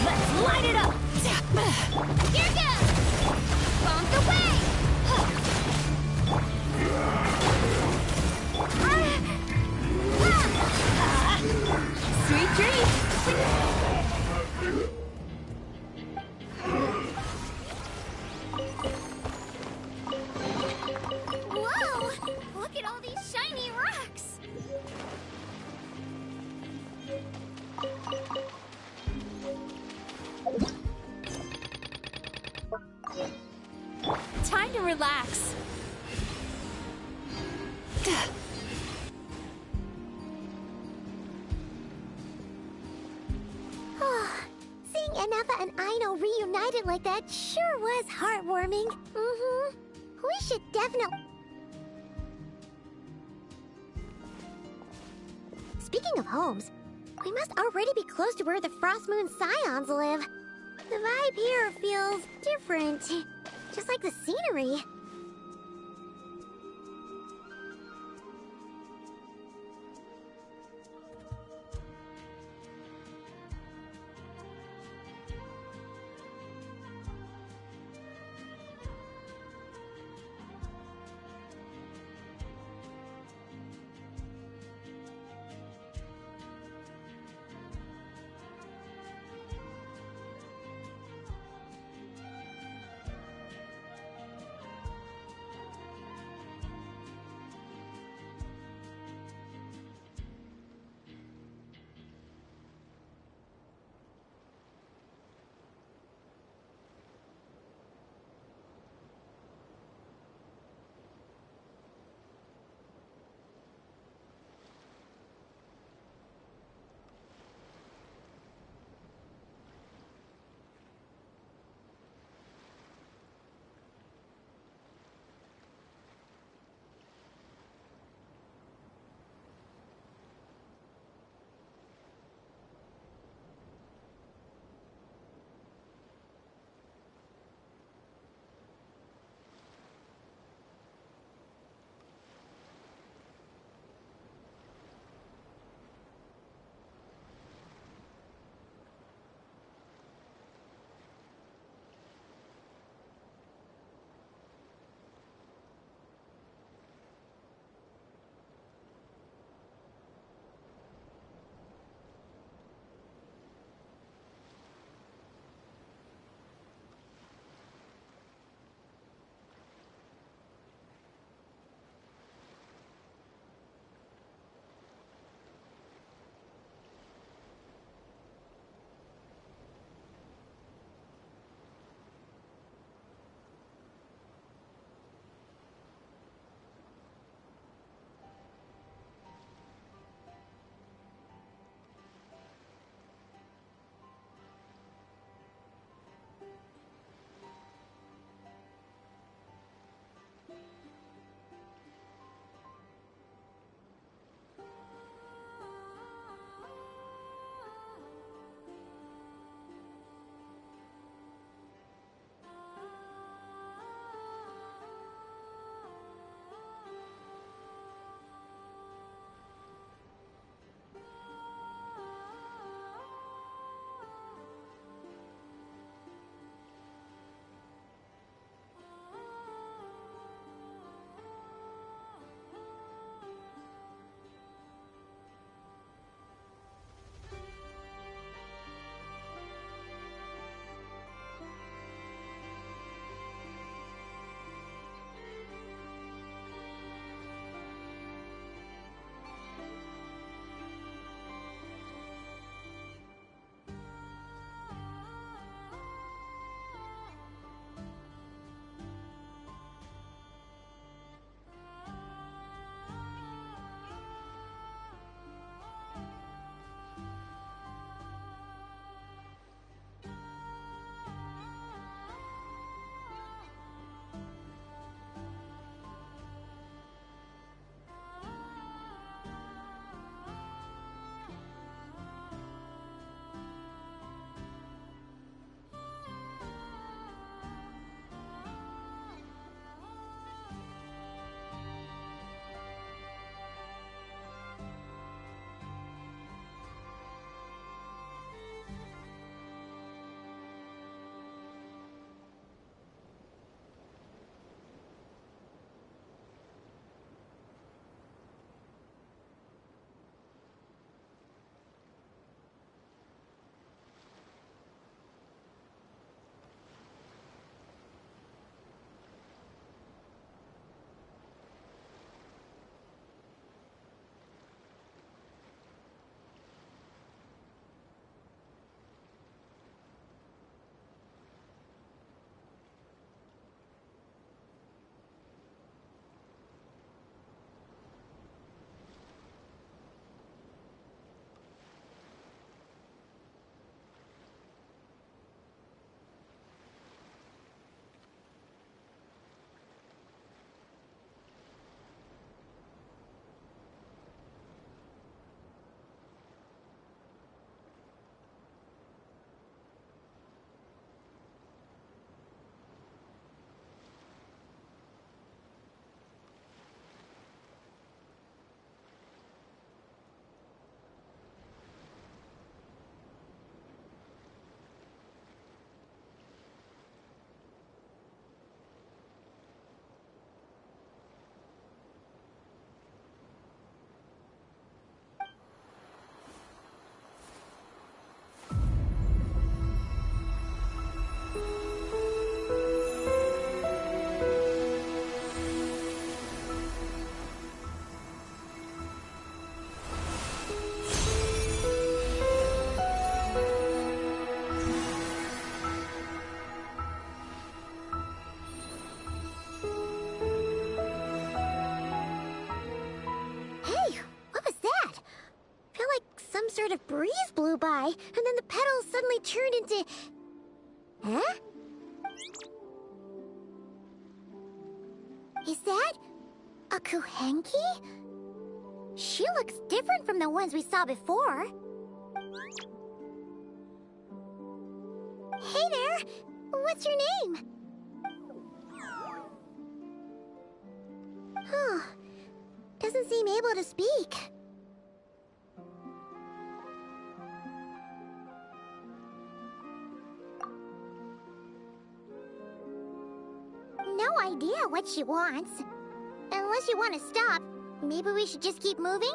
Let's light it up. Here goes! Bonk away! Sweet dreams. Whoa! Look at all these shiny rocks! Time to relax. Seeing Anafa and Aino reunited like that sure was heartwarming. Mm-hmm. We should definitely... Speaking of homes, we must already be close to where the Frost Moon Scions live. The vibe here feels different. Just like the scenery. sort of breeze blew by, and then the petals suddenly turned into... Huh? Is that a Kuhenki? She looks different from the ones we saw before. Hey there! What's your name? Huh. Doesn't seem able to speak. No idea what she wants. Unless you want to stop, maybe we should just keep moving?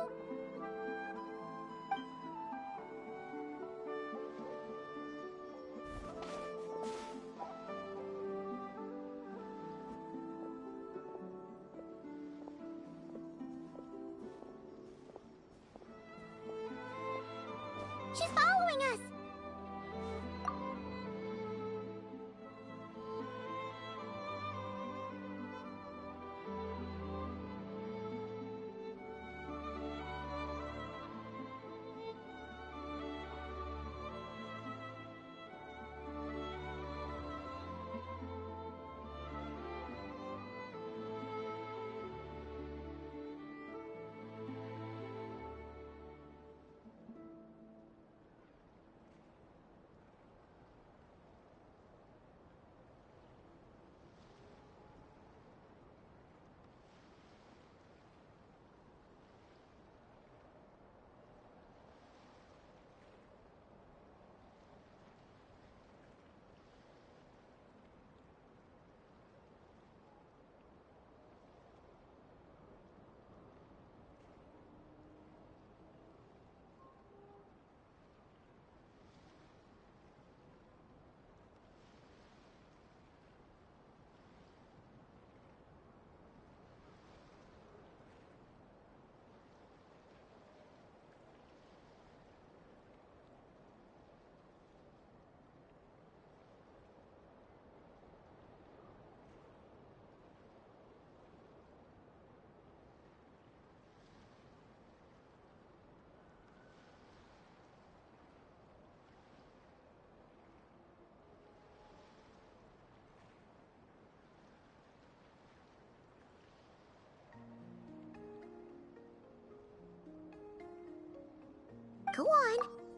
She's following us! Go on.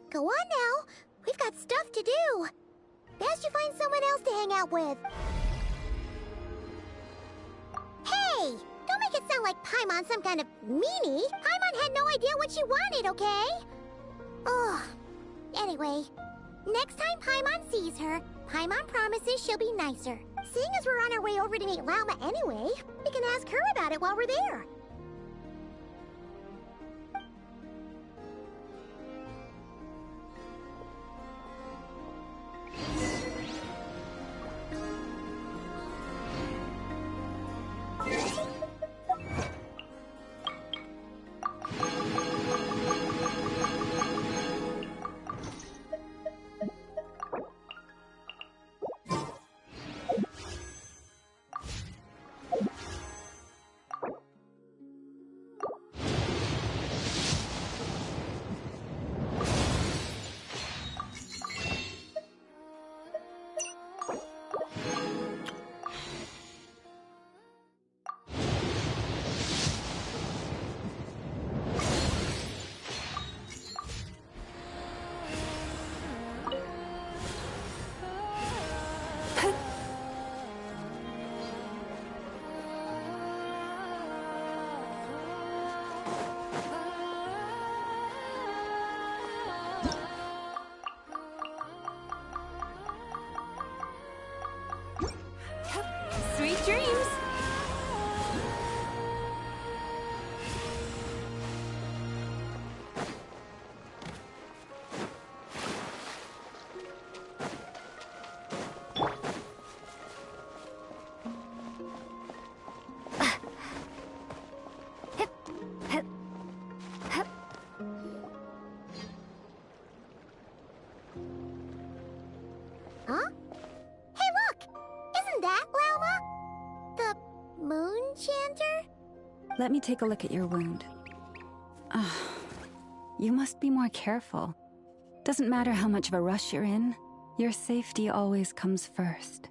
Go on now. We've got stuff to do. Best you find someone else to hang out with. Hey! Don't make it sound like Paimon's some kind of meanie. Paimon had no idea what she wanted, okay? Ugh. Anyway, next time Paimon sees her, Paimon promises she'll be nicer. Seeing as we're on our way over to meet Lauma anyway, we can ask her about it while we're there. Sweet dreams! Huh? Hey, look! Isn't that Lauma? The moon chanter? Let me take a look at your wound. you must be more careful. Doesn't matter how much of a rush you're in, your safety always comes first.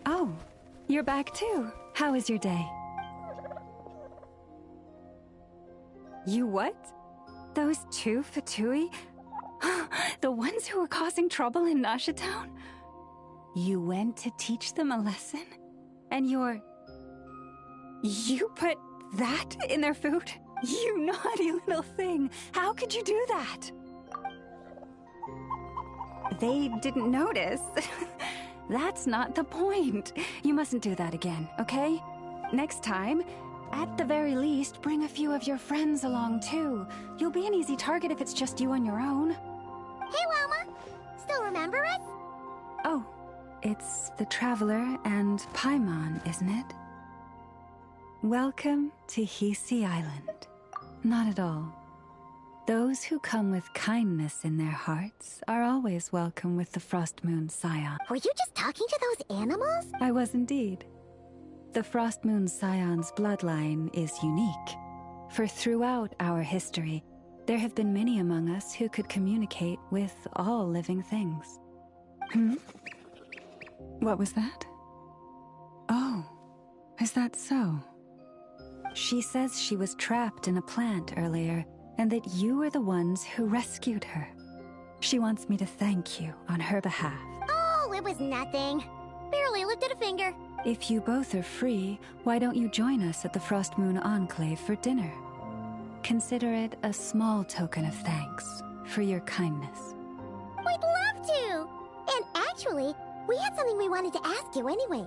Oh, you're back too. How was your day? You what? Those two Fatui? The ones who were causing trouble in Nasha Town? You went to teach them a lesson? And you put that in their food? You naughty little thing. How could you do that? They didn't notice. That's not the point. You mustn't do that again, okay? Next time, at the very least, bring a few of your friends along too. You'll be an easy target if it's just you on your own. Hey, Wilma! Still remember us? Oh, it's the Traveler and Paimon, isn't it? Welcome to Hisi Island. Not at all. Those who come with kindness in their hearts are always welcome with the Frost Moon Scion. Were you just talking to those animals? I was indeed. The Frost Moon Scion's bloodline is unique, for throughout our history, there have been many among us who could communicate with all living things. What was that? Oh, is that so? She says she was trapped in a plant earlier, and that you were the ones who rescued her. She wants me to thank you on her behalf. Oh, it was nothing. Barely lifted a finger. If you both are free, why don't you join us at the Frost Moon Enclave for dinner? Consider it a small token of thanks for your kindness. We'd love to! And actually, we had something we wanted to ask you anyway.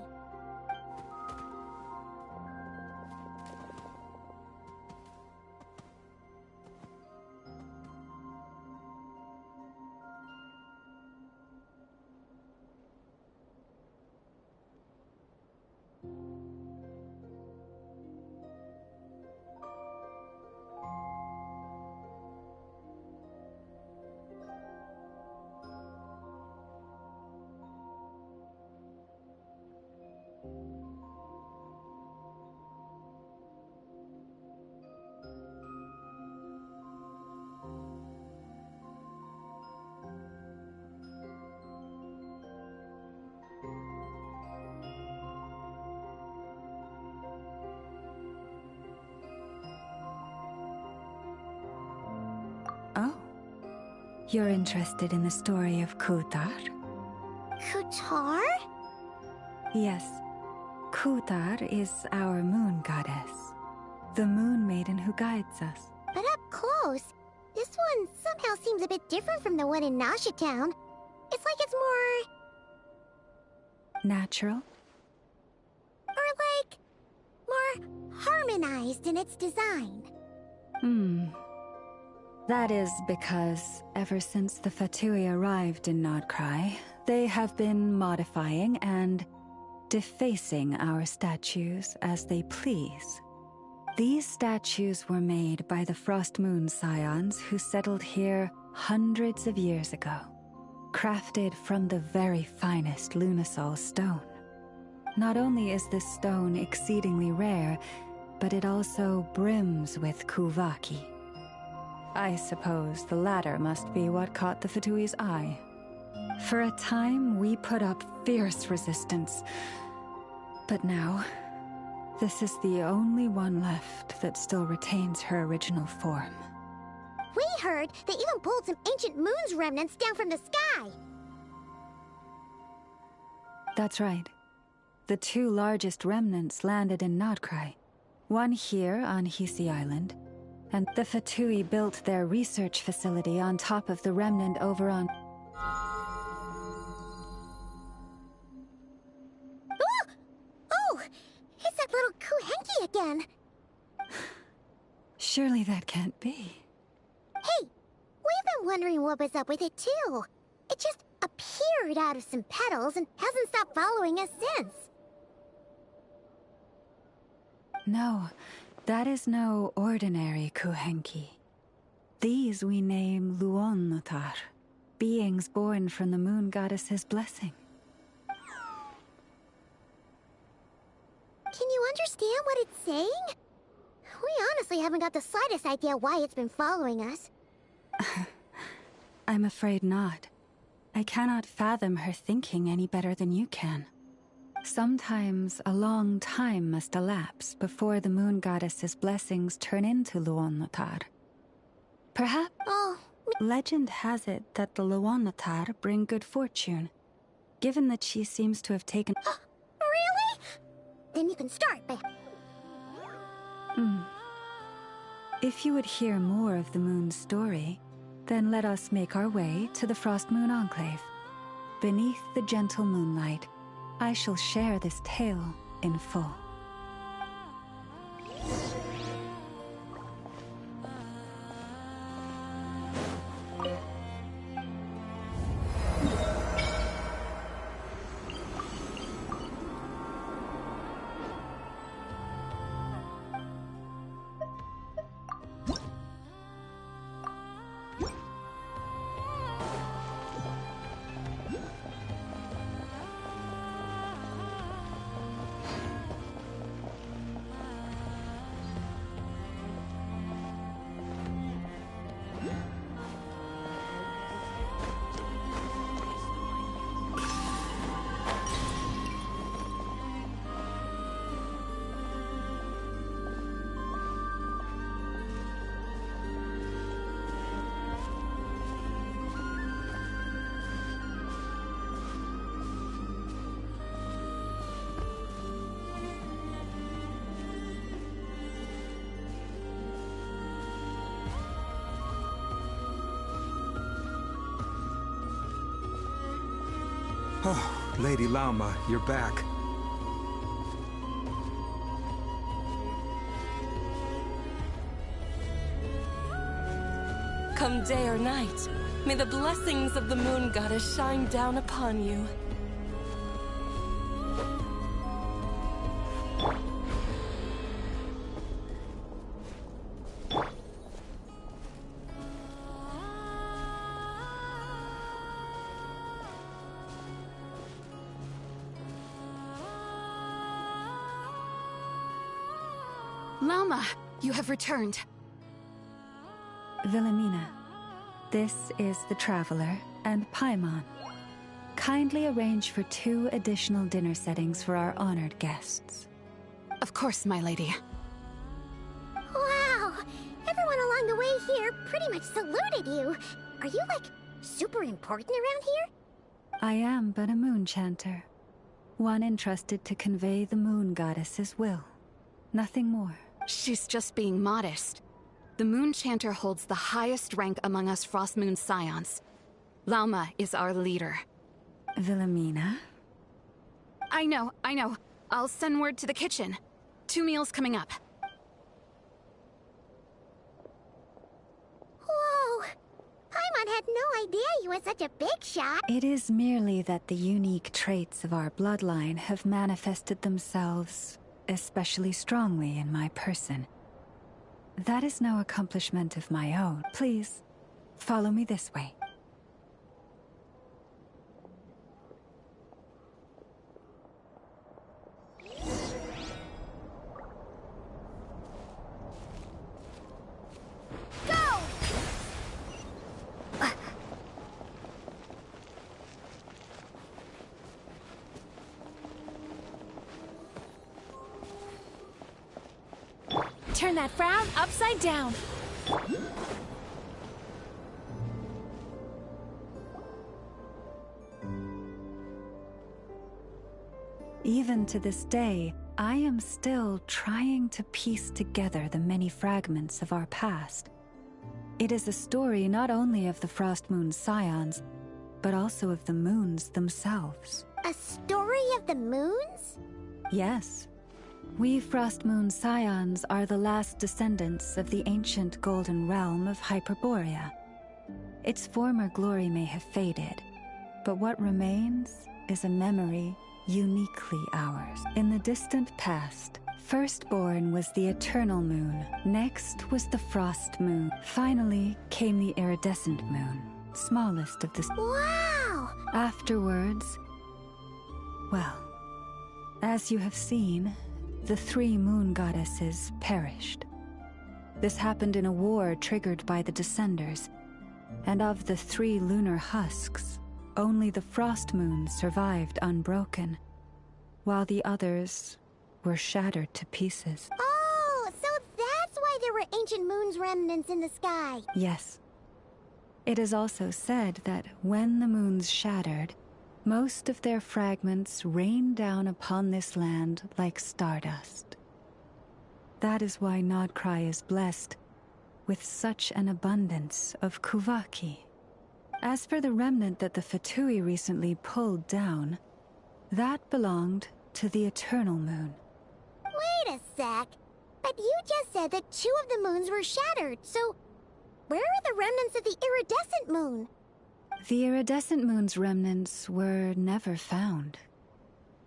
Oh. You're interested in the story of Kutar? Kutar? Yes. Kutar is our moon goddess. The moon maiden who guides us. But up close, this one somehow seems a bit different from the one in Nasha Town. It's like it's more... natural? Or like... more harmonized in its design. That is because ever since the Fatui arrived in Nodcry, they have been modifying and defacing our statues as they please. These statues were made by the Frost Moon Scions who settled here hundreds of years ago, crafted from the very finest Lunasol stone. Not only is this stone exceedingly rare, but it also brims with Kuvaki. I suppose the latter must be what caught the Fatui's eye. For a time, we put up fierce resistance, but now, this is the only one left that still retains her original form. We heard they even pulled some ancient moon's remnants down from the sky. That's right. The two largest remnants landed in Nodcry. One here on Hisi Island, and the Fatui built their research facility on top of the remnant over on... Oh! It's that little Kuhenki again! Surely that can't be. Hey! We've been wondering what was up with it too. It just appeared out of some petals and hasn't stopped following us since. No, that is no ordinary Kuhenki. These we name Luonnotar, beings born from the moon goddess's blessing. Can you understand what it's saying? We honestly haven't got the slightest idea why it's been following us. I'm afraid not. I cannot fathom her thinking any better than you can. Sometimes a long time must elapse before the moon goddess's blessings turn into Luonnotar. Perhaps legend has it that the Luonnotar bring good fortune, given that she seems to have taken... Really? Then you can start by... If you would hear more of the moon's story, then let us make our way to the Frost Moon Enclave. Beneath the gentle moonlight, I shall share this tale in full. Oh, Lady Lauma, you're back. Come day or night, may the blessings of the moon goddess shine down upon you. Lauma, you have returned. Wilhelmina, this is the Traveler and Paimon. Kindly arrange for 2 additional dinner settings for our honored guests. Of course, my lady. Wow! Everyone along the way here pretty much saluted you. Are you, like, super important around here? I am but a moon chanter. One entrusted to convey the moon goddess's will. Nothing more. She's just being modest. The Moon Chanter holds the highest rank among us Frost Moon Scions. Lauma is our leader. Wilhelmina? I know. I'll send word to the kitchen. 2 meals coming up. had no idea you were such a big shot. It is merely that the unique traits of our bloodline have manifested themselves especially strongly in my person. That is no accomplishment of my own. Please, follow me this way. Turn that frown upside down. Even to this day, I am still trying to piece together the many fragments of our past. It is a story not only of the Frost Moon Scions, but also of the moons themselves. A story of the moons? Yes. We Frost Moon Scions are the last descendants of the ancient golden realm of Hyperborea. Its former glory may have faded, but what remains is a memory uniquely ours. In the distant past, firstborn was the eternal moon. Next was the frost moon. Finally came the iridescent moon, smallest of the... Wow! Afterwards, well, as you have seen, the 3 moon goddesses perished. This happened in a war triggered by the Descenders, and of the 3 lunar husks, only the frost moon survived unbroken, while the others were shattered to pieces. Oh, so that's why there were ancient moon's remnants in the sky. Yes. It is also said that when the moons shattered, most of their fragments rained down upon this land like stardust. That is why Nodcry is blessed with such an abundance of Kuvaki. As for the remnant that the Fatui recently pulled down, that belonged to the Eternal Moon. Wait a sec. But you just said that 2 of the moons were shattered, so where are the remnants of the iridescent moon? The iridescent moon's remnants were never found.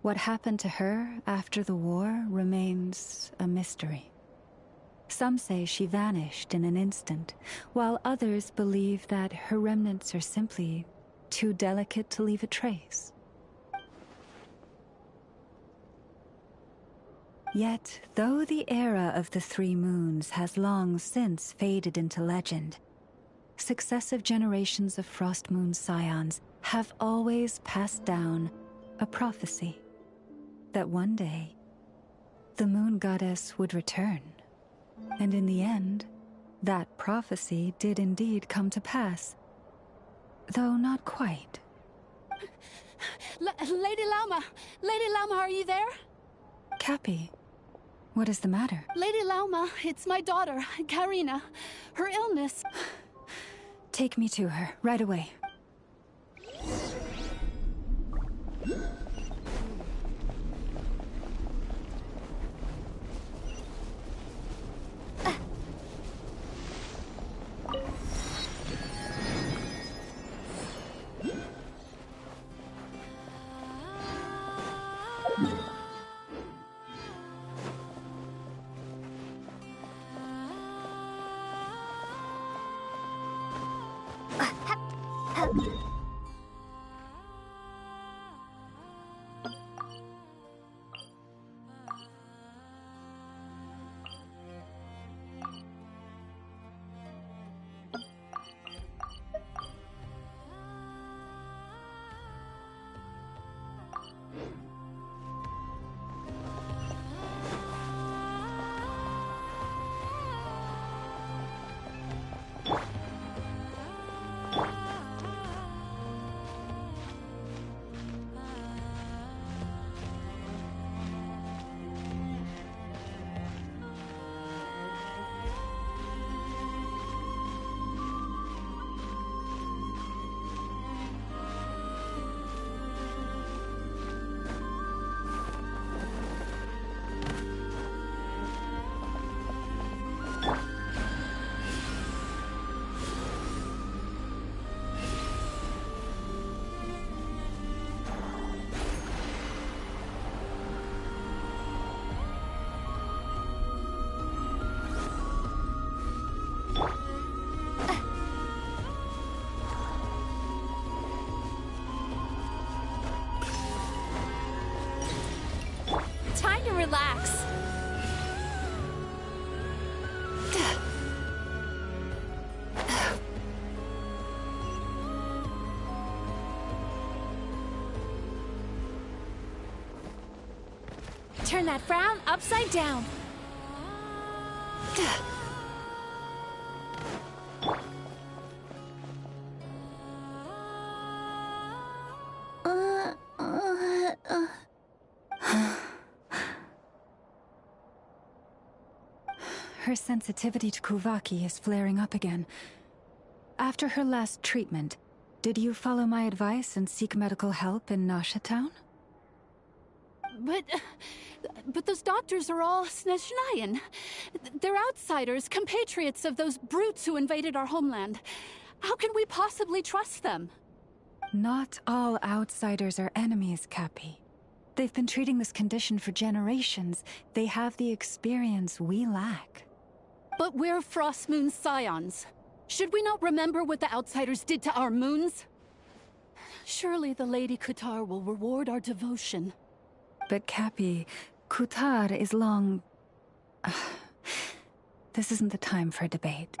What happened to her after the war remains a mystery. Some say she vanished in an instant, while others believe that her remnants are simply too delicate to leave a trace. Yet, though the era of the 3 moons has long since faded into legend, successive generations of Frost Moon Scions have always passed down a prophecy that one day the moon goddess would return. And in the end, that prophecy did indeed come to pass, though not quite. Lady Lauma! Lady Lauma, are you there? Cappy, what is the matter? Lady Lauma, it's my daughter, Karina. Her illness... Take me to her, right away. Turn that frown upside down. Her sensitivity to Kuvaki is flaring up again. After her last treatment, did you follow my advice and seek medical help in Nasha Town? But those doctors are all Snezhnayan. They're outsiders, compatriots of those brutes who invaded our homeland. How can we possibly trust them? Not all outsiders are enemies, Cappy. They've been treating this condition for generations. They have the experience we lack. But we're Frost Moon Scions. Should we not remember what the outsiders did to our moons? Surely the Lady Kutar will reward our devotion. But Cappy, Kutar is long... This isn't the time for debate.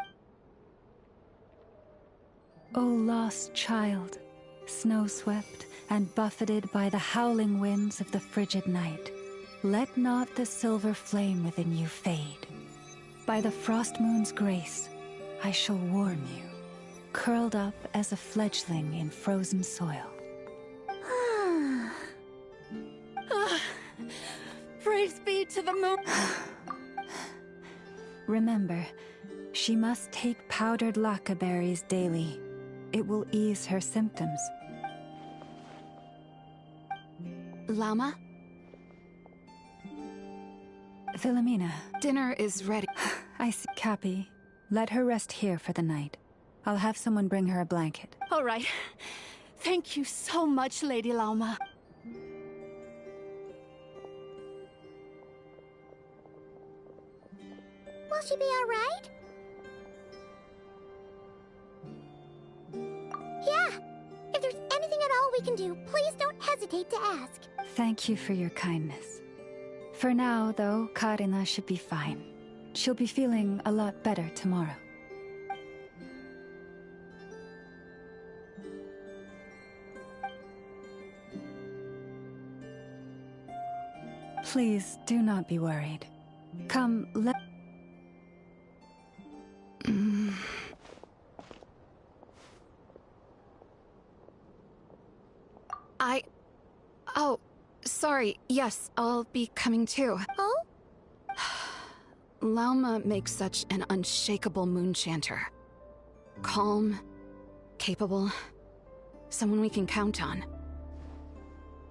O lost child, snow-swept and buffeted by the howling winds of the frigid night, let not the silver flame within you fade. By the frost moon's grace, I shall warm you, curled up as a fledgling in frozen soil. Praise be to the moon! Remember, she must take powdered laka berries daily. It will ease her symptoms. Llama? Philomena. Dinner is ready. I see. Cappy, let her rest here for the night. I'll have someone bring her a blanket. All right. Thank you so much, Lady Llama. Will she be all right? Yeah. If there's anything at all we can do, please don't hesitate to ask. Thank you for your kindness. For now, though, Karina should be fine. She'll be feeling a lot better tomorrow. Please, do not be worried. Come, let... Oh, sorry. Yes, I'll be coming too. Oh? Lauma makes such an unshakable moon chanter. Calm, capable, someone we can count on.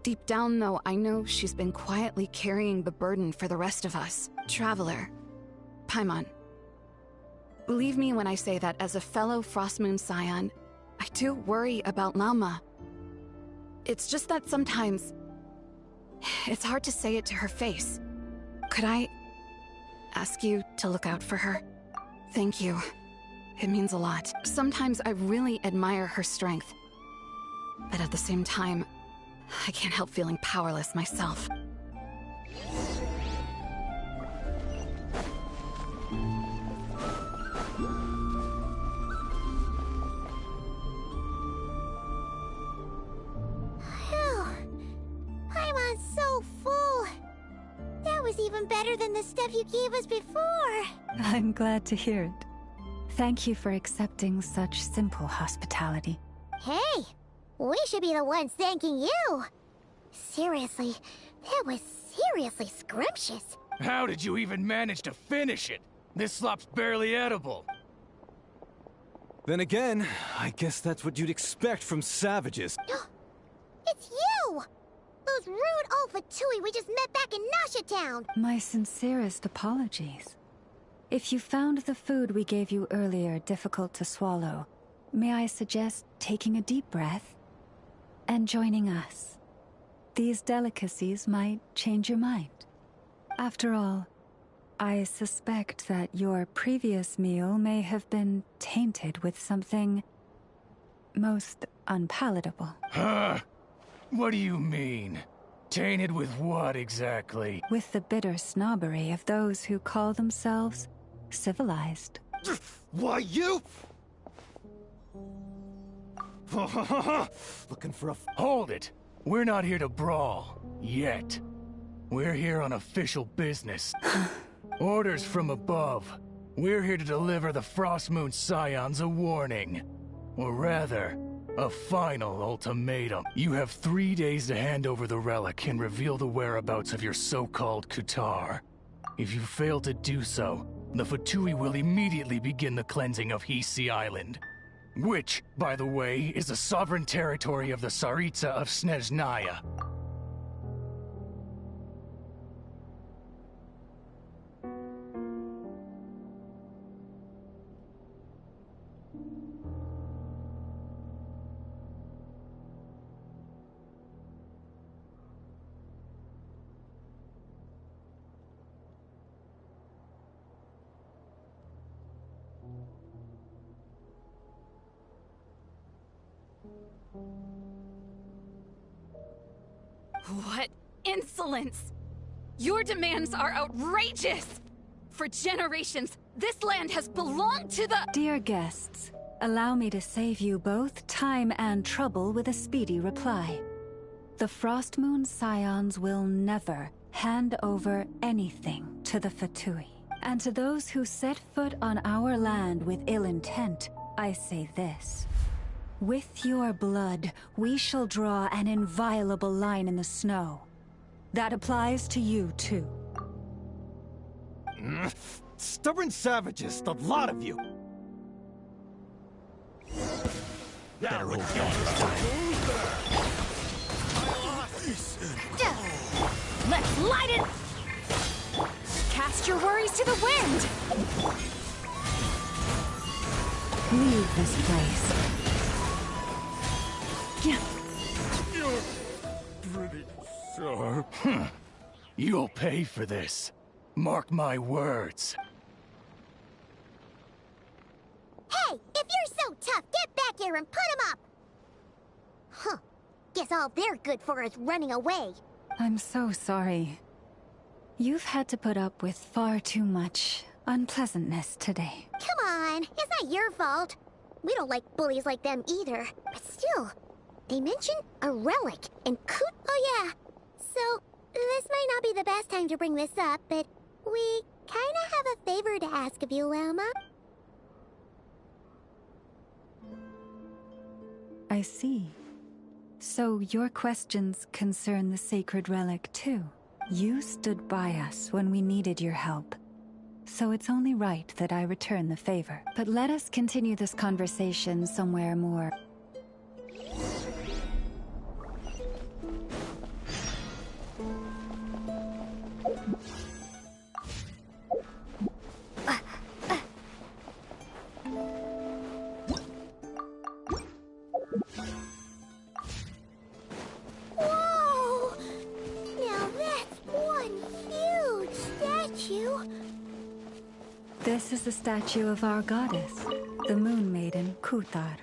Deep down, though, I know she's been quietly carrying the burden for the rest of us. Traveler, Paimon. Believe me when I say that as a fellow Frostmoon Scion, I do worry about Lauma. It's just that sometimes it's hard to say it to her face. Could I ask you to look out for her? Thank you. It means a lot. Sometimes I really admire her strength. But at the same time, I can't help feeling powerless myself. Paimon's so full. That was even better than the stuff you gave us before. I'm glad to hear it. Thank you for accepting such simple hospitality. Hey, we should be the ones thanking you. Seriously, that was seriously scrumptious. How did you even manage to finish it? This slop's barely edible. Then again, I guess that's what you'd expect from savages. It's you! Those rude Alpha Tui we just met back in Nasha Town! My sincerest apologies. If you found the food we gave you earlier difficult to swallow, may I suggest taking a deep breath and joining us? These delicacies might change your mind. After all, I suspect that your previous meal may have been tainted with something most unpalatable. Huh? What do you mean? Tainted with what exactly? With the bitter snobbery of those who call themselves civilized. Why, you? Looking for a... Hold it! We're not here to brawl. Yet. We're here on official business. Orders from above. We're here to deliver the Frostmoon Scions a warning. Or rather, a final ultimatum. You have 3 days to hand over the relic and reveal the whereabouts of your so-called Kutar. If you fail to do so, the Fatui will immediately begin the cleansing of Hisi Island. Which, by the way, is the sovereign territory of the Tsaritsa of Snezhnaya. What insolence! Your demands are outrageous! For generations, this land has belonged to the— Dear guests, allow me to save you both time and trouble with a speedy reply. The Frostmoon Scions will never hand over anything to the Fatui. And to those who set foot on our land with ill intent, I say this. With your blood, we shall draw an inviolable line in the snow. That applies to you, too. Stubborn savages, the lot of you! Better hold on. Let's light it! Cast your worries to the wind! Leave this place. You're pretty sure. You'll pay for this. Mark my words. Hey, if you're so tough, get back here and put him up! Huh. Guess all they're good for is running away. I'm so sorry. You've had to put up with far too much unpleasantness today. Come on, it's not your fault. We don't like bullies like them either. But still, they mentioned a relic and Oh yeah. So, this might not be the best time to bring this up, but we kinda have a favor to ask of you, Lama. I see. So your questions concern the sacred relic too. You stood by us when we needed your help. So it's only right that I return the favor. But let us continue this conversation somewhere more. Whoa! Now that's one huge statue. This is the statue of our goddess, the Moon Maiden Kutar.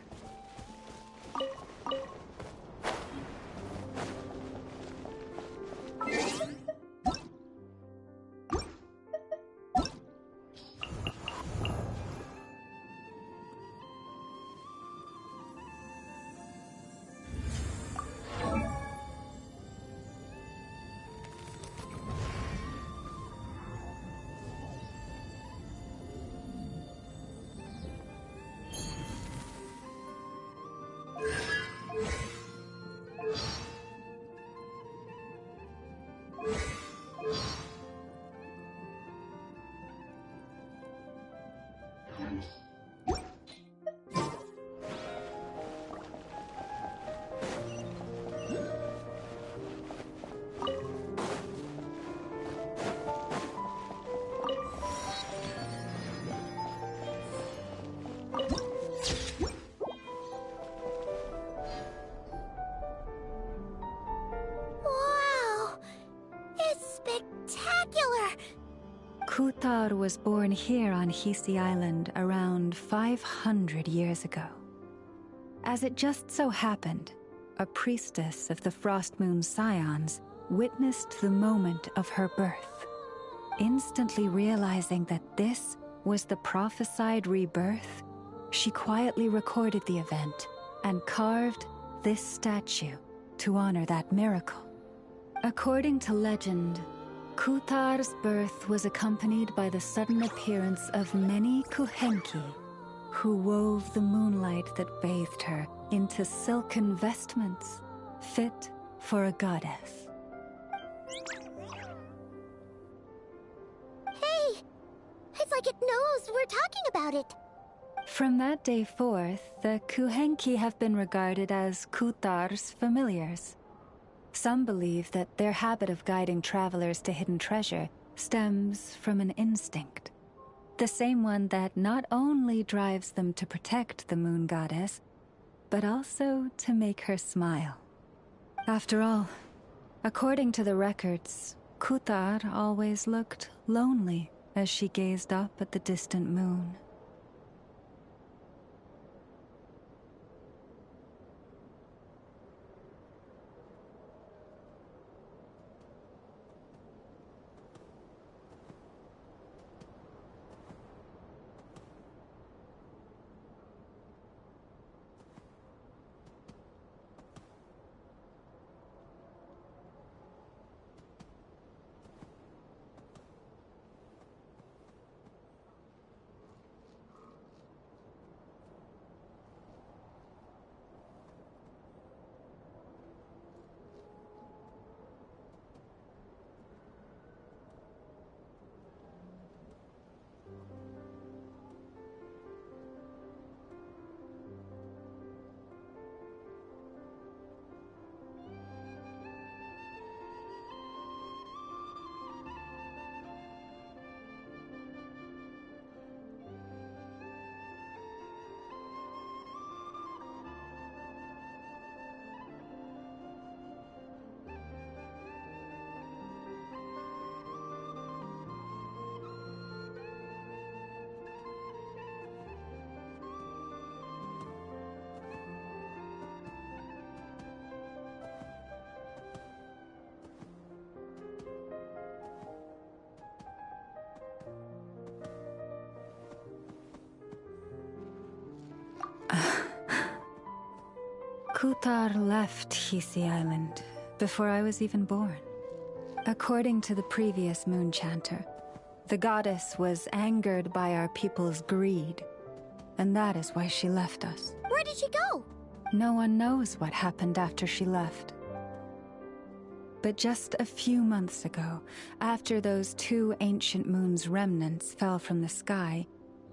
Wow! It's spectacular! Kutar was born here on Hisi Island around 500 years ago. As it just so happened, a priestess of the Frostmoon Scions witnessed the moment of her birth. Instantly realizing that this was the prophesied rebirth, she quietly recorded the event and carved this statue to honor that miracle. According to legend, Kutar's birth was accompanied by the sudden appearance of many Kuhenki, who wove the moonlight that bathed her into silken vestments, fit for a goddess. Hey! It's like it knows we're talking about it. From that day forth, the Kuhenki have been regarded as Kutar's familiars. Some believe that their habit of guiding travelers to hidden treasure stems from an instinct. The same one that not only drives them to protect the moon goddess, but also to make her smile. After all, according to the records, Kutar always looked lonely as she gazed up at the distant moon. Kutar left Hisi Island before I was even born. According to the previous moon chanter, the goddess was angered by our people's greed, and that is why she left us. Where did she go? No one knows what happened after she left. But just a few months ago, after those 2 ancient moon's remnants fell from the sky,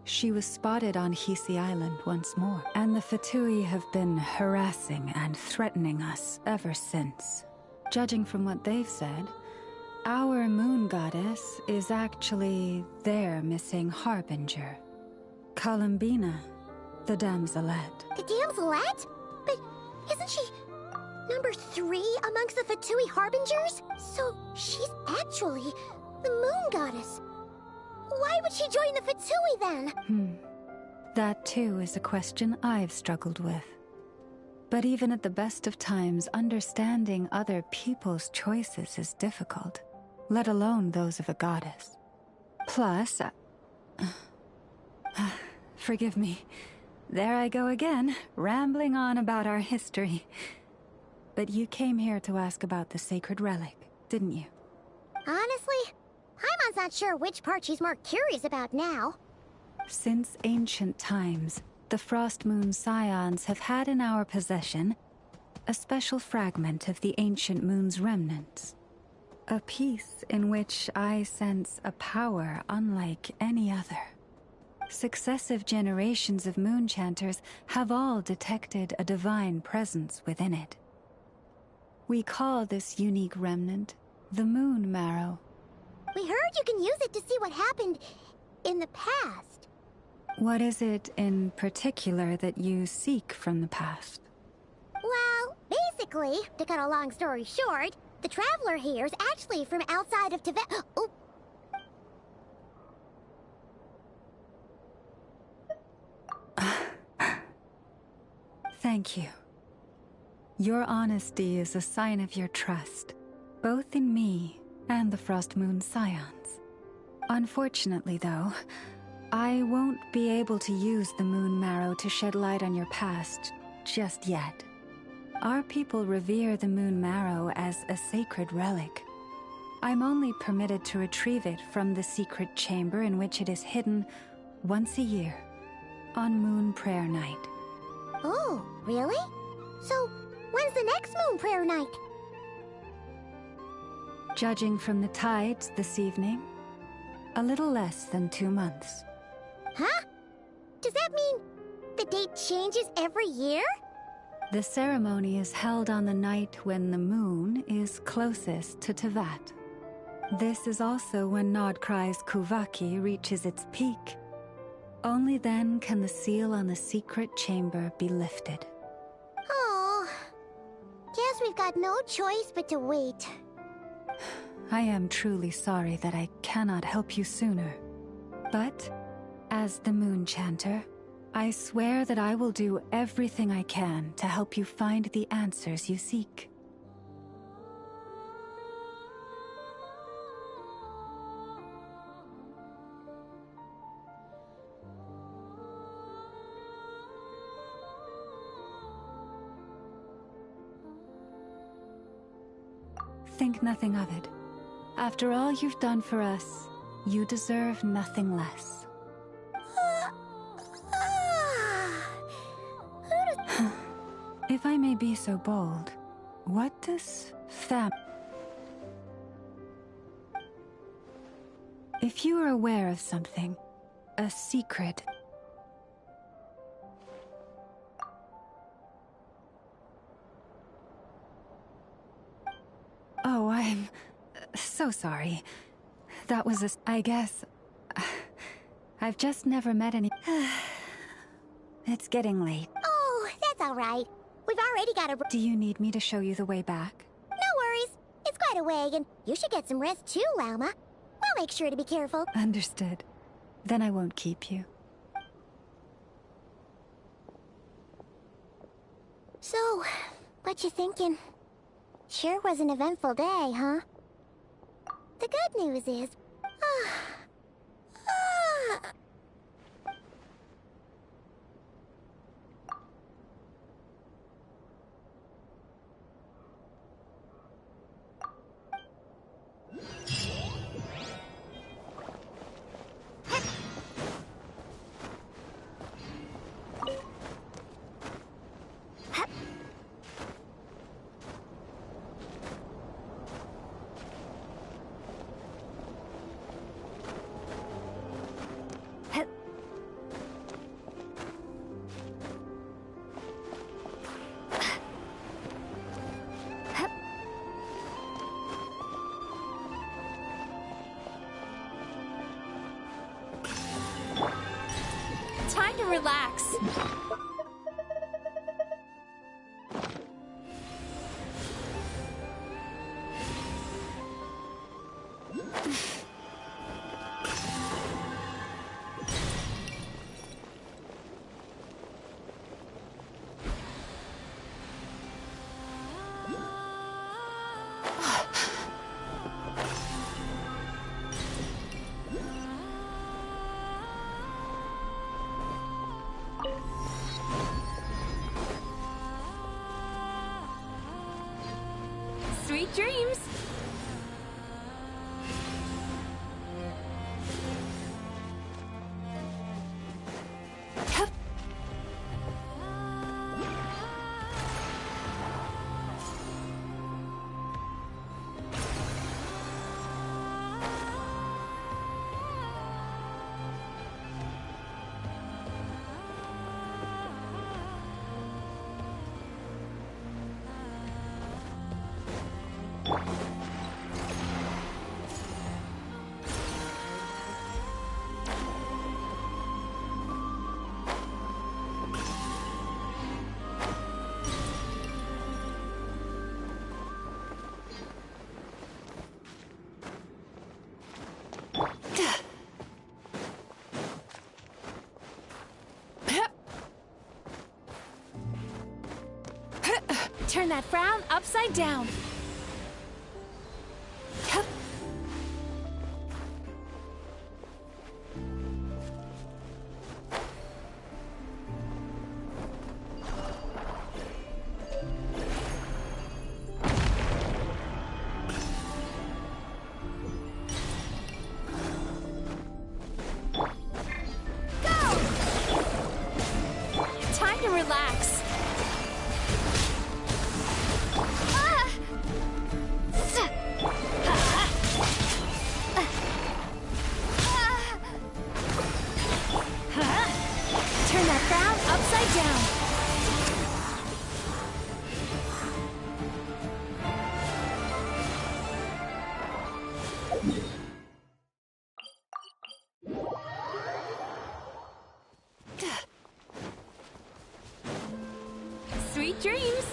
she was spotted on Hisi Island once more, and the Fatui have been harassing and threatening us ever since. Judging from what they've said, our moon goddess is actually their missing harbinger, Columbina, the damselette. The damselette? But isn't she number 3 amongst the Fatui harbingers? So she's actually the moon goddess. Why would she join the Fatui then? That too is a question I've struggled with. But even at the best of times, understanding other people's choices is difficult, let alone those of a goddess. Plus, forgive me, there I go again, rambling on about our history. But you came here to ask about the sacred relic, didn't you? Honestly, Paimon's not sure which part she's more curious about now. Since ancient times, the Frost Moon Scions have had in our possession a special fragment of the ancient moon's remnants. A piece in which I sense a power unlike any other. Successive generations of moon chanters have all detected a divine presence within it. We call this unique remnant the Moon Marrow. We heard you can use it to see what happened in the past. What is it in particular that you seek from the past? Well, basically, to cut a long story short, the traveler here is actually from outside of Tibet. Oh. Thank you. Your honesty is a sign of your trust, both in me and the Frost Moon Scions. Unfortunately, though, I won't be able to use the Moon Marrow to shed light on your past just yet. Our people revere the Moon Marrow as a sacred relic. I'm only permitted to retrieve it from the secret chamber in which it is hidden once a year, on Moon Prayer Night. Oh, really? So, when's the next Moon Prayer Night? Judging from the tides this evening, a little less than 2 months. Huh? Does that mean the date changes every year? The ceremony is held on the night when the moon is closest to Tevat. This is also when Nodcry's Kuvaki reaches its peak. Only then can the seal on the secret chamber be lifted. Oh, guess we've got no choice but to wait. I am truly sorry that I cannot help you sooner. But, as the Moon Chanter, I swear that I will do everything I can to help you find the answers you seek. Think nothing of it. After all you've done for us, you deserve nothing less. If I may be so bold, what does If you are aware of something, a secret... Oh, I'm so sorry. That was I guess... I've just never met any... It's getting late. Oh, that's all right. We've already got a... Do you need me to show you the way back? No worries. It's quite a way, and you should get some rest too, Lauma. We'll make sure to be careful. Understood. Then I won't keep you. So, what you thinking? Sure was an eventful day, huh? The good news is... Time to relax. Sweet dreams! Turn that frown upside down. relax. Turn that frown upside down. Sweet dreams.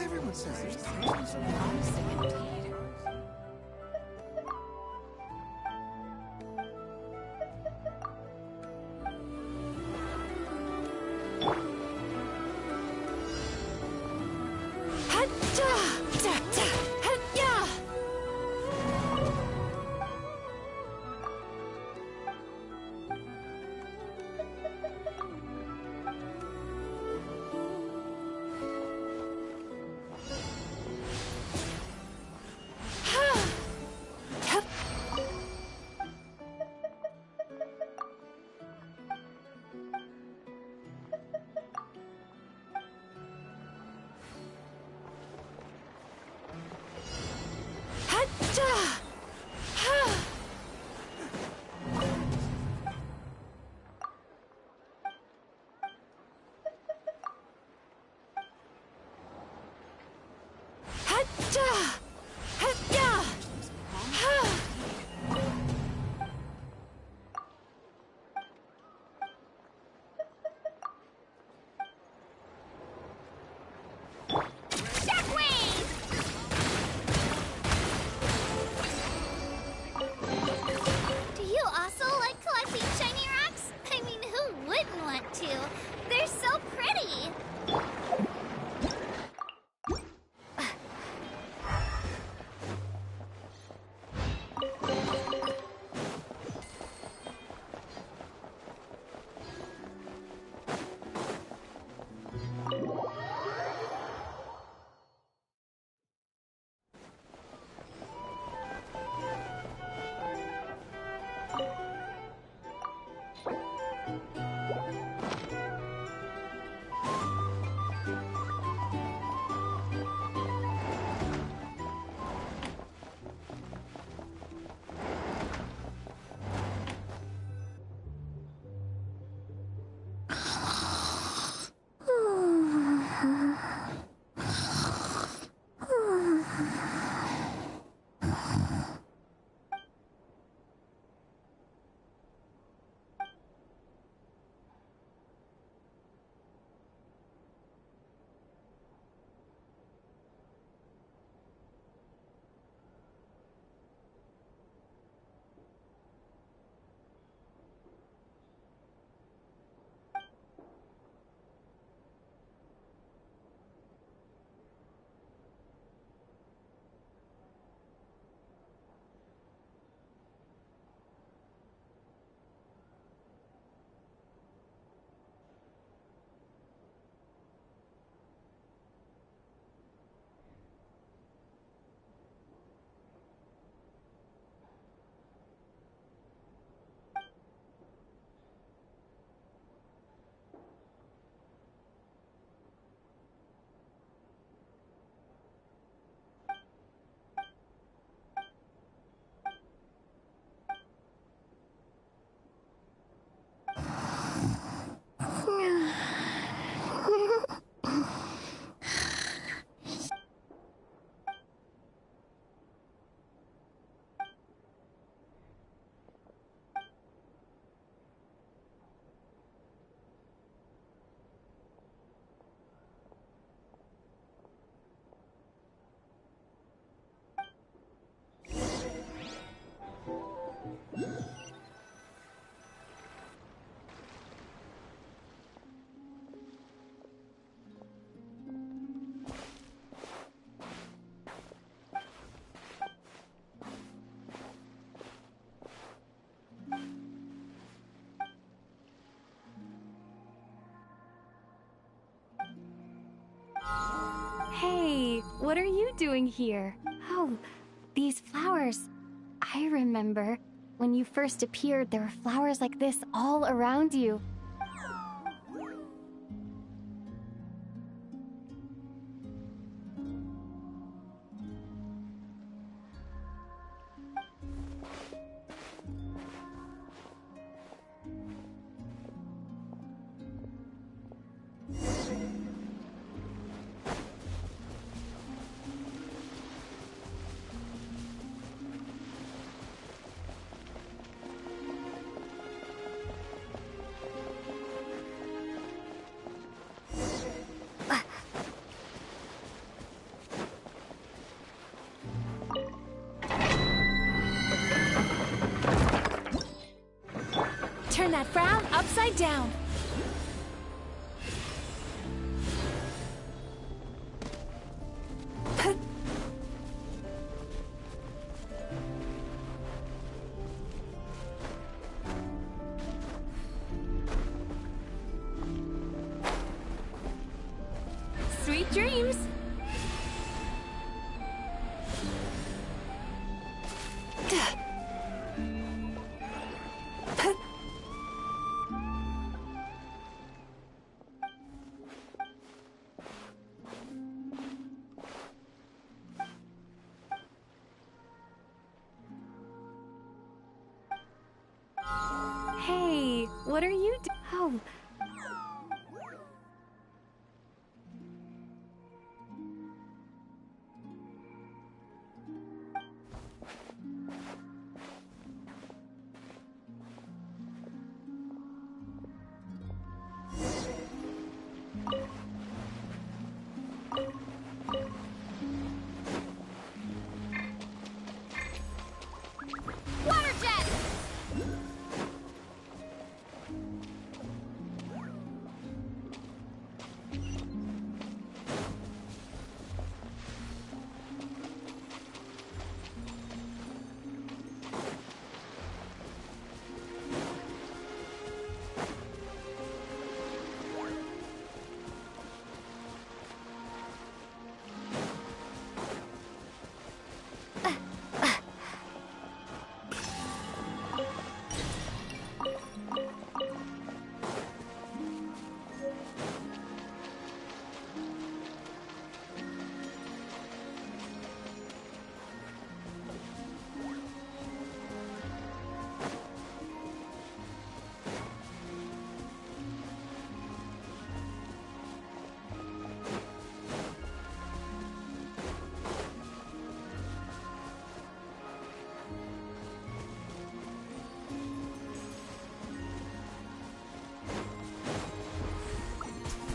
Everyone says there's times when I'm sick indeed. Do you also like collecting shiny rocks? I mean, who wouldn't want to? They're so pretty! Hey, what are you doing here? Oh, these flowers. I remember. When you first appeared, there were flowers like this all around you. Turn that frown upside down. Sweet dreams. Hey, what are you doing? Oh. Water jet!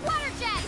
Water jet!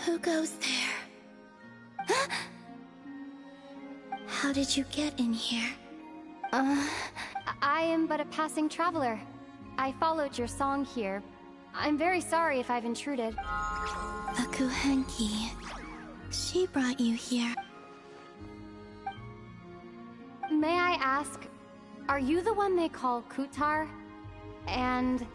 Who goes there? How did you get in here? I am but a passing traveler. I followed your song here, I'm very sorry if I've intruded. The Kuhenki. She brought you here. May I ask, are you the one they call Kutar? And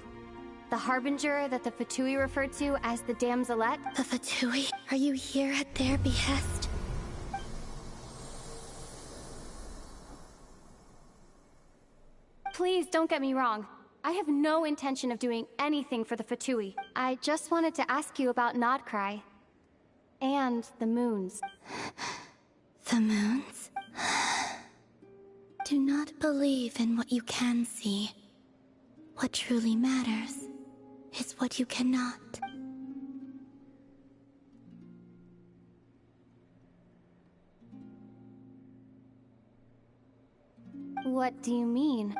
the Harbinger that the Fatui referred to as the Damselette? The Fatui? Are you here at their behest? Please don't get me wrong. I have no intention of doing anything for the Fatui. I just wanted to ask you about Nodcry. And the moons. The moons? Do not believe in what you can see. What truly matters is what you cannot. What do you mean?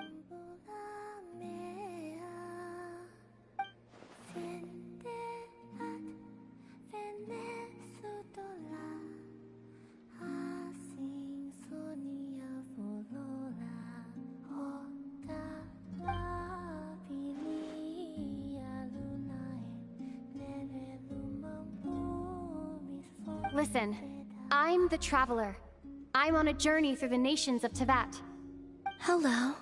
Listen, I'm the Traveler. I'm on a journey through the nations of Teyvat. Hello.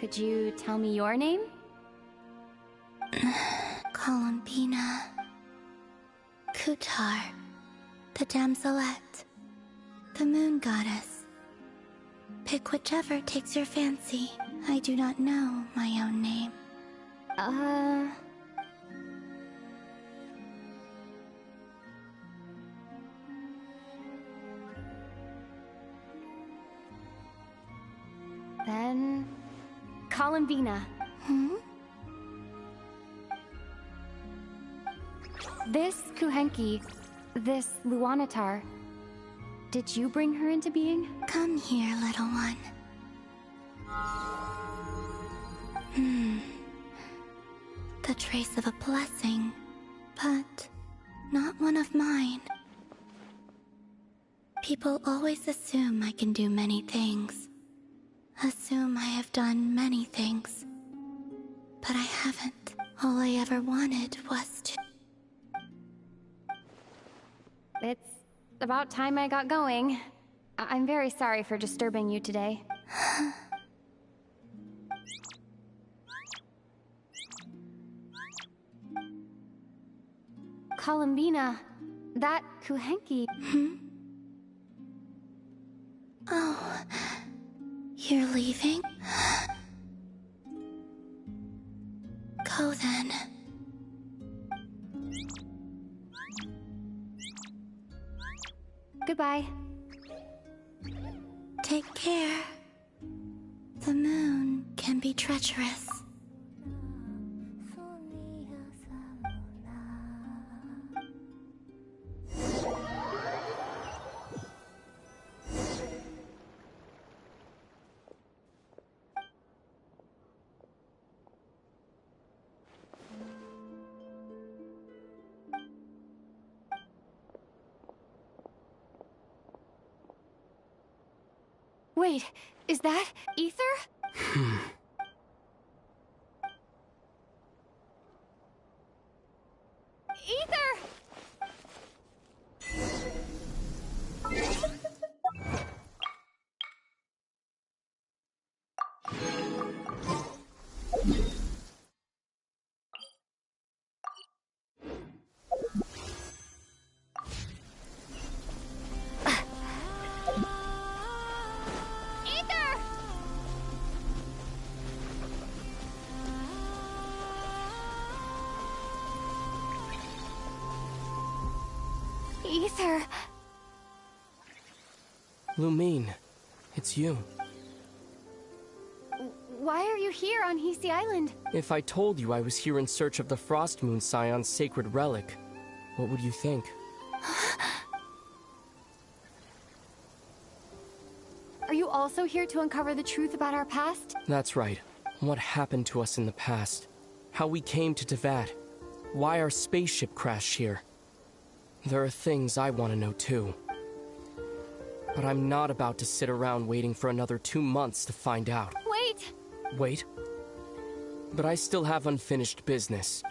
Could you tell me your name? Columbina. Kutar. The Damselette. The Moon Goddess. Pick whichever takes your fancy. I do not know my own name. Then... Columbina. This Kuhenki, this Luanatar, did you bring her into being? Come here, little one. The trace of a blessing, but not one of mine. People always assume I can do many things. Assume I have done many things. But I haven't. All I ever wanted was to... It's about time I got going. I'm very sorry for disturbing you today. Columbina, that Kuhenki... Oh, you're leaving? Go then. Goodbye. Take care. The moon can be treacherous. Wait, is that Ether? Ether! Ether! Lumine, it's you. Why are you here on Hisi Island? If I told you I was here in search of the Frost Moon Scion's sacred relic, what would you think? Are you also here to uncover the truth about our past? That's right. What happened to us in the past. How we came to Teyvat. Why our spaceship crashed here. There are things I want to know too. But I'm not about to sit around waiting for another 2 months to find out. Wait! Wait? But I still have unfinished business.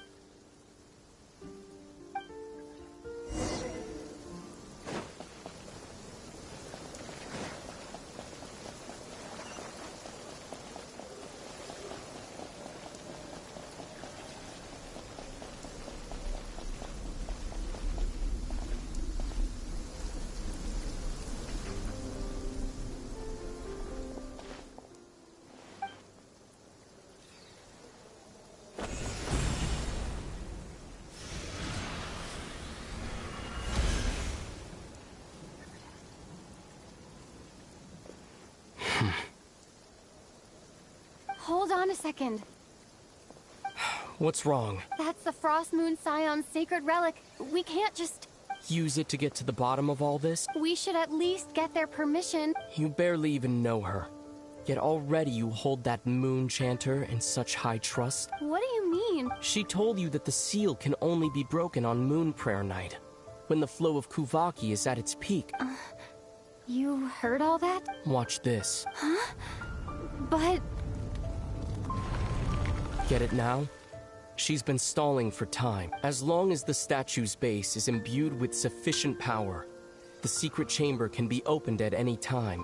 Hold on a second. What's wrong? That's the Frost Moon Scion's sacred relic. We can't just... Use it to get to the bottom of all this? We should at least get their permission. You barely even know her. Yet already you hold that moon chanter in such high trust. What do you mean? She told you that the seal can only be broken on Moon Prayer Night, when the flow of Kuvaki is at its peak. You heard all that? Watch this. Huh? But... Get it now? She's been stalling for time. As long as the statue's base is imbued with sufficient power, the secret chamber can be opened at any time.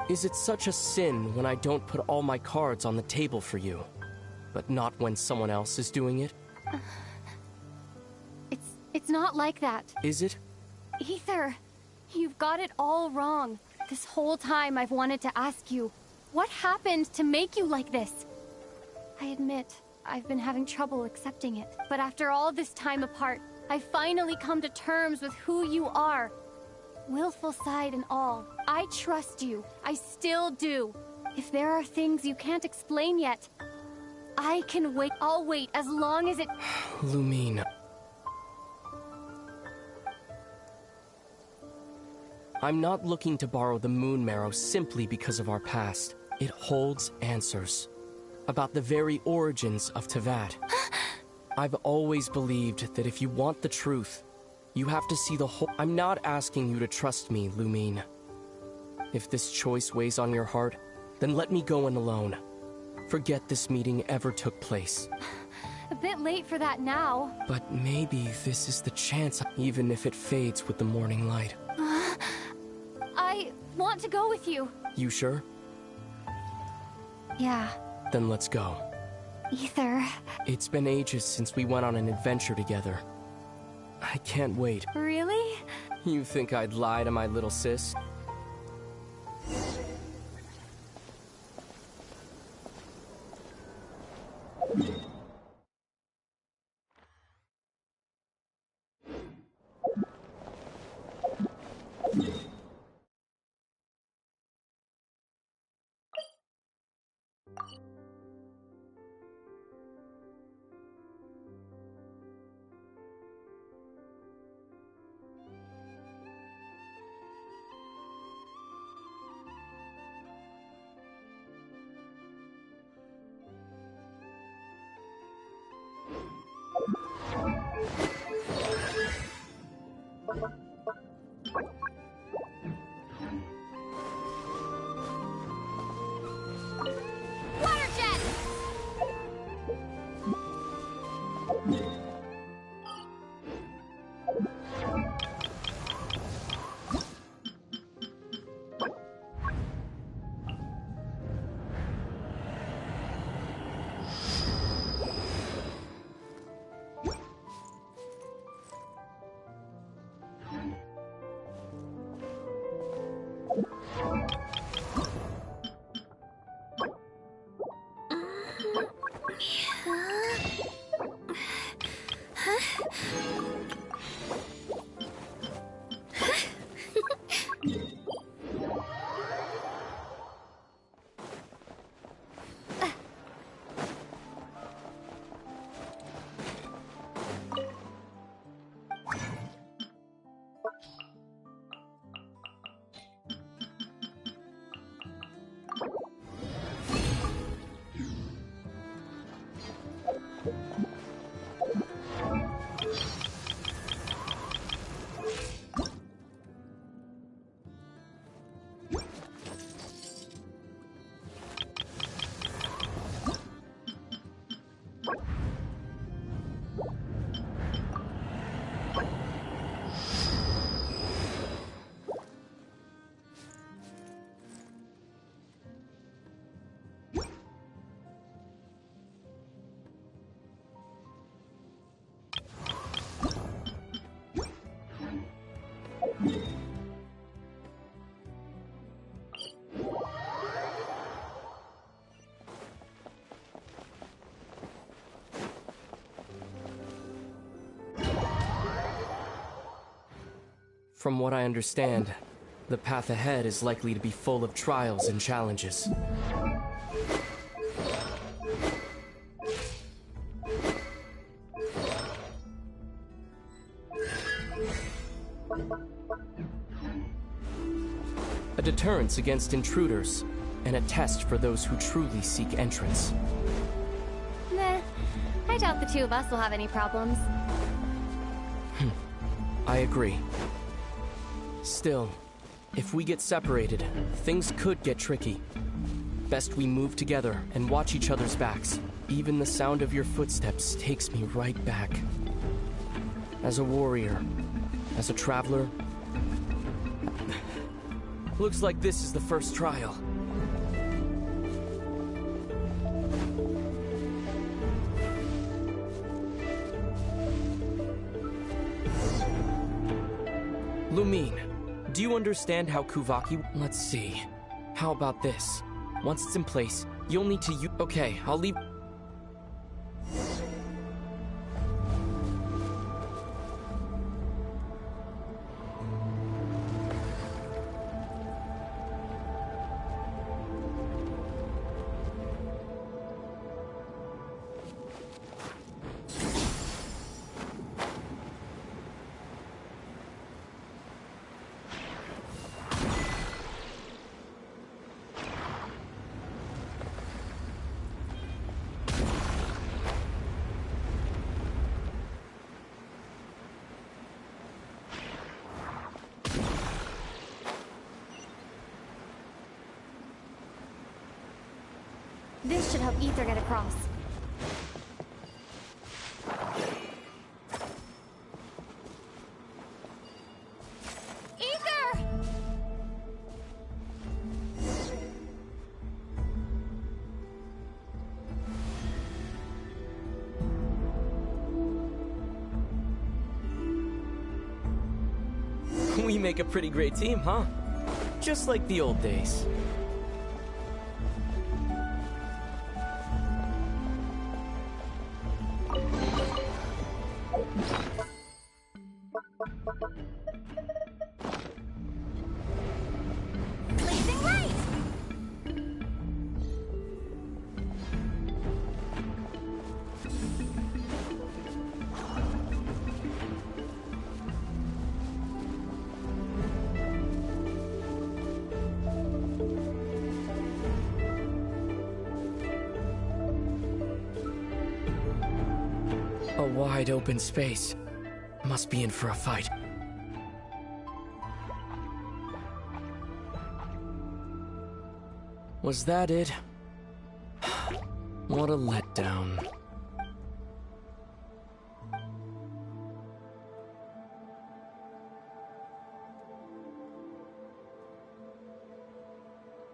Is it such a sin when I don't put all my cards on the table for you, but not when someone else is doing it? It's not like that. Is it? Ether, you've got it all wrong. This whole time I've wanted to ask you, what happened to make you like this? I admit, I've been having trouble accepting it. But after all this time apart, I've finally come to terms with who you are. Willful side and all. I trust you. I still do. If there are things you can't explain yet, I can wait. I'll wait as long as it... Lumine. I'm not looking to borrow the Moon Marrow simply because of our past. It holds answers about the very origins of Teyvat. I've always believed that if you want the truth, You have to see the whole— I'm not asking you to trust me, Lumine. If this choice weighs on your heart, then let me go in alone. Forget this meeting ever took place. A bit late for that now. But maybe this is the chance, even if it fades with the morning light. I want to go with you. You sure? Yeah. Then let's go. Ether. It's been ages since we went on an adventure together. I can't wait. Really? You think I'd lie to my little sis? From what I understand, the path ahead is likely to be full of trials and challenges. A deterrence against intruders, and a test for those who truly seek entrance. Nah, I doubt the two of us will have any problems. I agree. Still, if we get separated, things could get tricky. Best we move together and watch each other's backs. Even the sound of your footsteps takes me right back. As a warrior, as a traveler, looks like this is the first trial. Lumine, do you understand how Kuvaki— Let's see. How about this? Once it's in place, you'll need to use— Okay, I'll leave— This should help Ether get across. Ether! We make a pretty great team, huh? Just like the old days. Blazing light! A wide open space. Must be in for a fight. Was that it? What a letdown.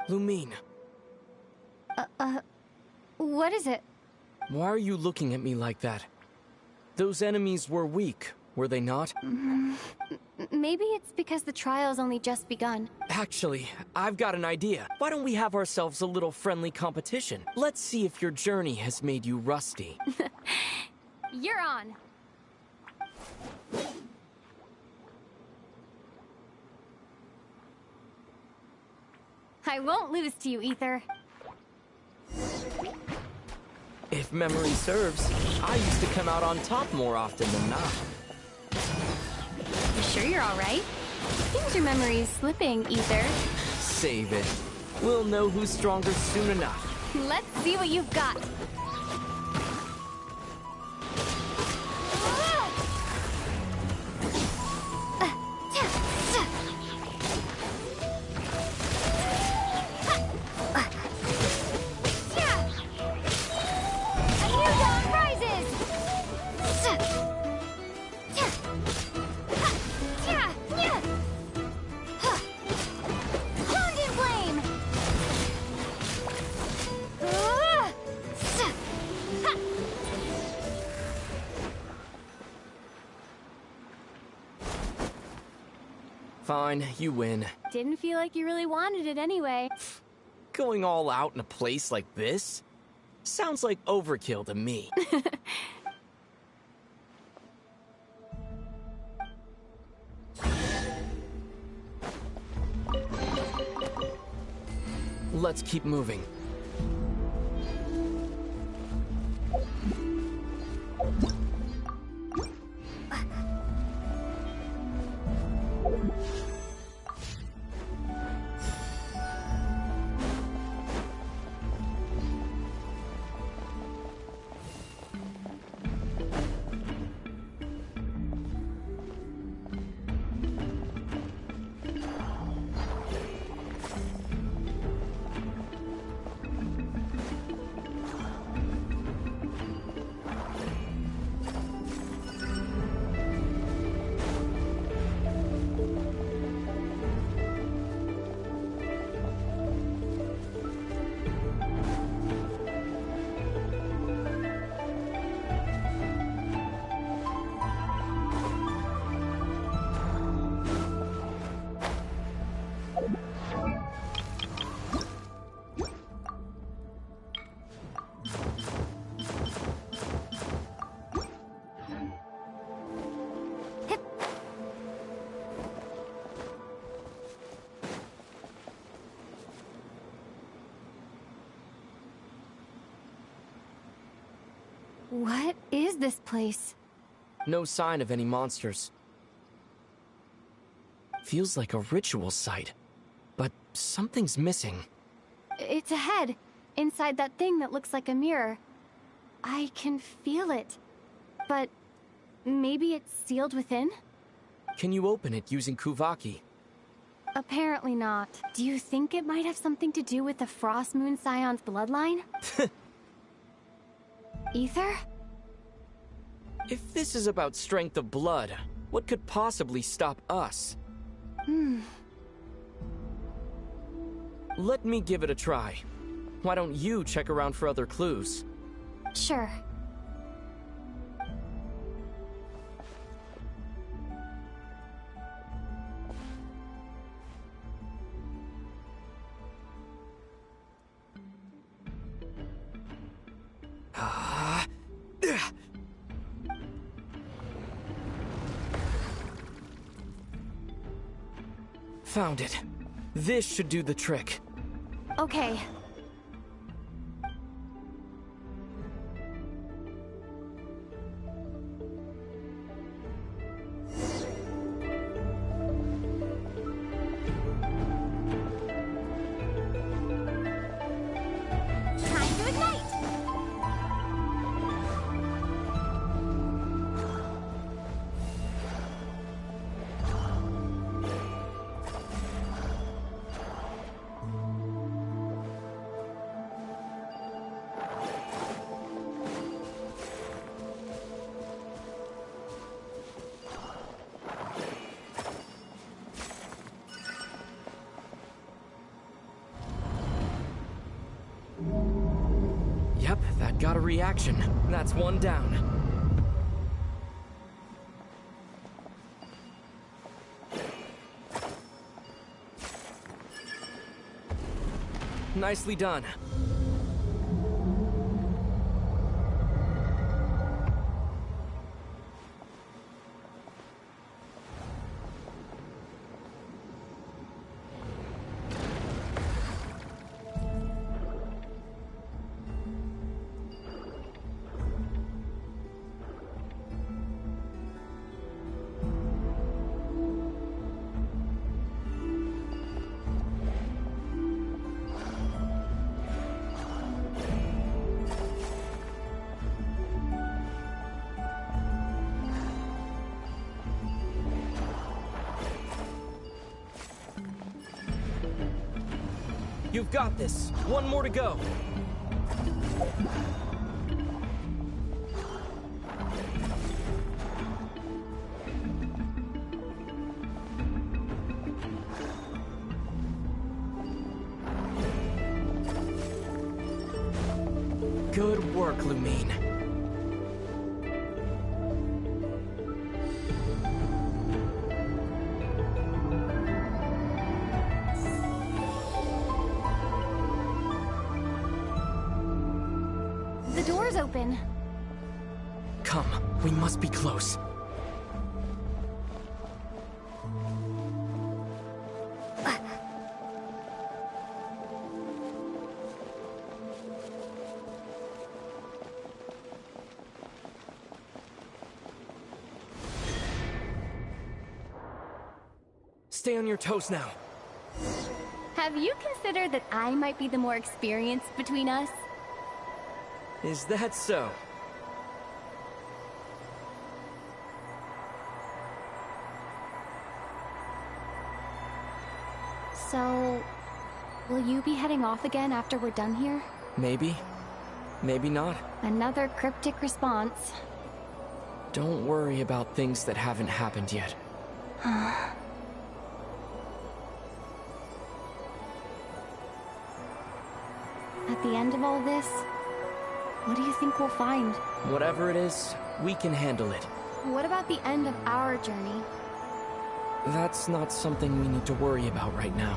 Lumine, What is it? why are you looking at me like that? Those enemies were weak, were they not? Maybe it's because the trial's only just begun. Actually, I've got an idea. Why don't we have ourselves a little friendly competition? Let's see if your journey has made you rusty. You're on. I won't lose to you, Ether. If memory serves, I used to come out on top more often than not. You sure you're all right? Seems your memory's slipping, Ether. Save it. We'll know who's stronger soon enough. Let's see what you've got. A new dawn rises! Hound in flame! Fine, you win. Didn't feel like you really wanted it anyway. Going all out in a place like this? Sounds like overkill to me. Let's keep moving. What is this place? No sign of any monsters. Feels like a ritual site, but something's missing. It's ahead, inside that thing that looks like a mirror. I can feel it, but maybe it's sealed within? Can you open it using Kuvaki? Apparently not. Do you think it might have something to do with the Frost Moon Scion's bloodline? Ether? If this is about strength of blood, what could possibly stop us? Let me give it a try. Why don't you check around for other clues? Sure. Found it. This should do the trick. Okay. Time to ignite! Yep, that got a reaction. That's one down. Nicely done. You've got this. One more to go. Good work, Lumine. The door's open. Come, we must be close. Stay on your toes now. Have you considered that I might be the more experienced between us? Is that so? So, will you be heading off again after we're done here? Maybe. Maybe not. Another cryptic response. Don't worry about things that haven't happened yet. At the end of all this, what do you think we'll find? Whatever it is, we can handle it. What about the end of our journey? That's not something we need to worry about right now.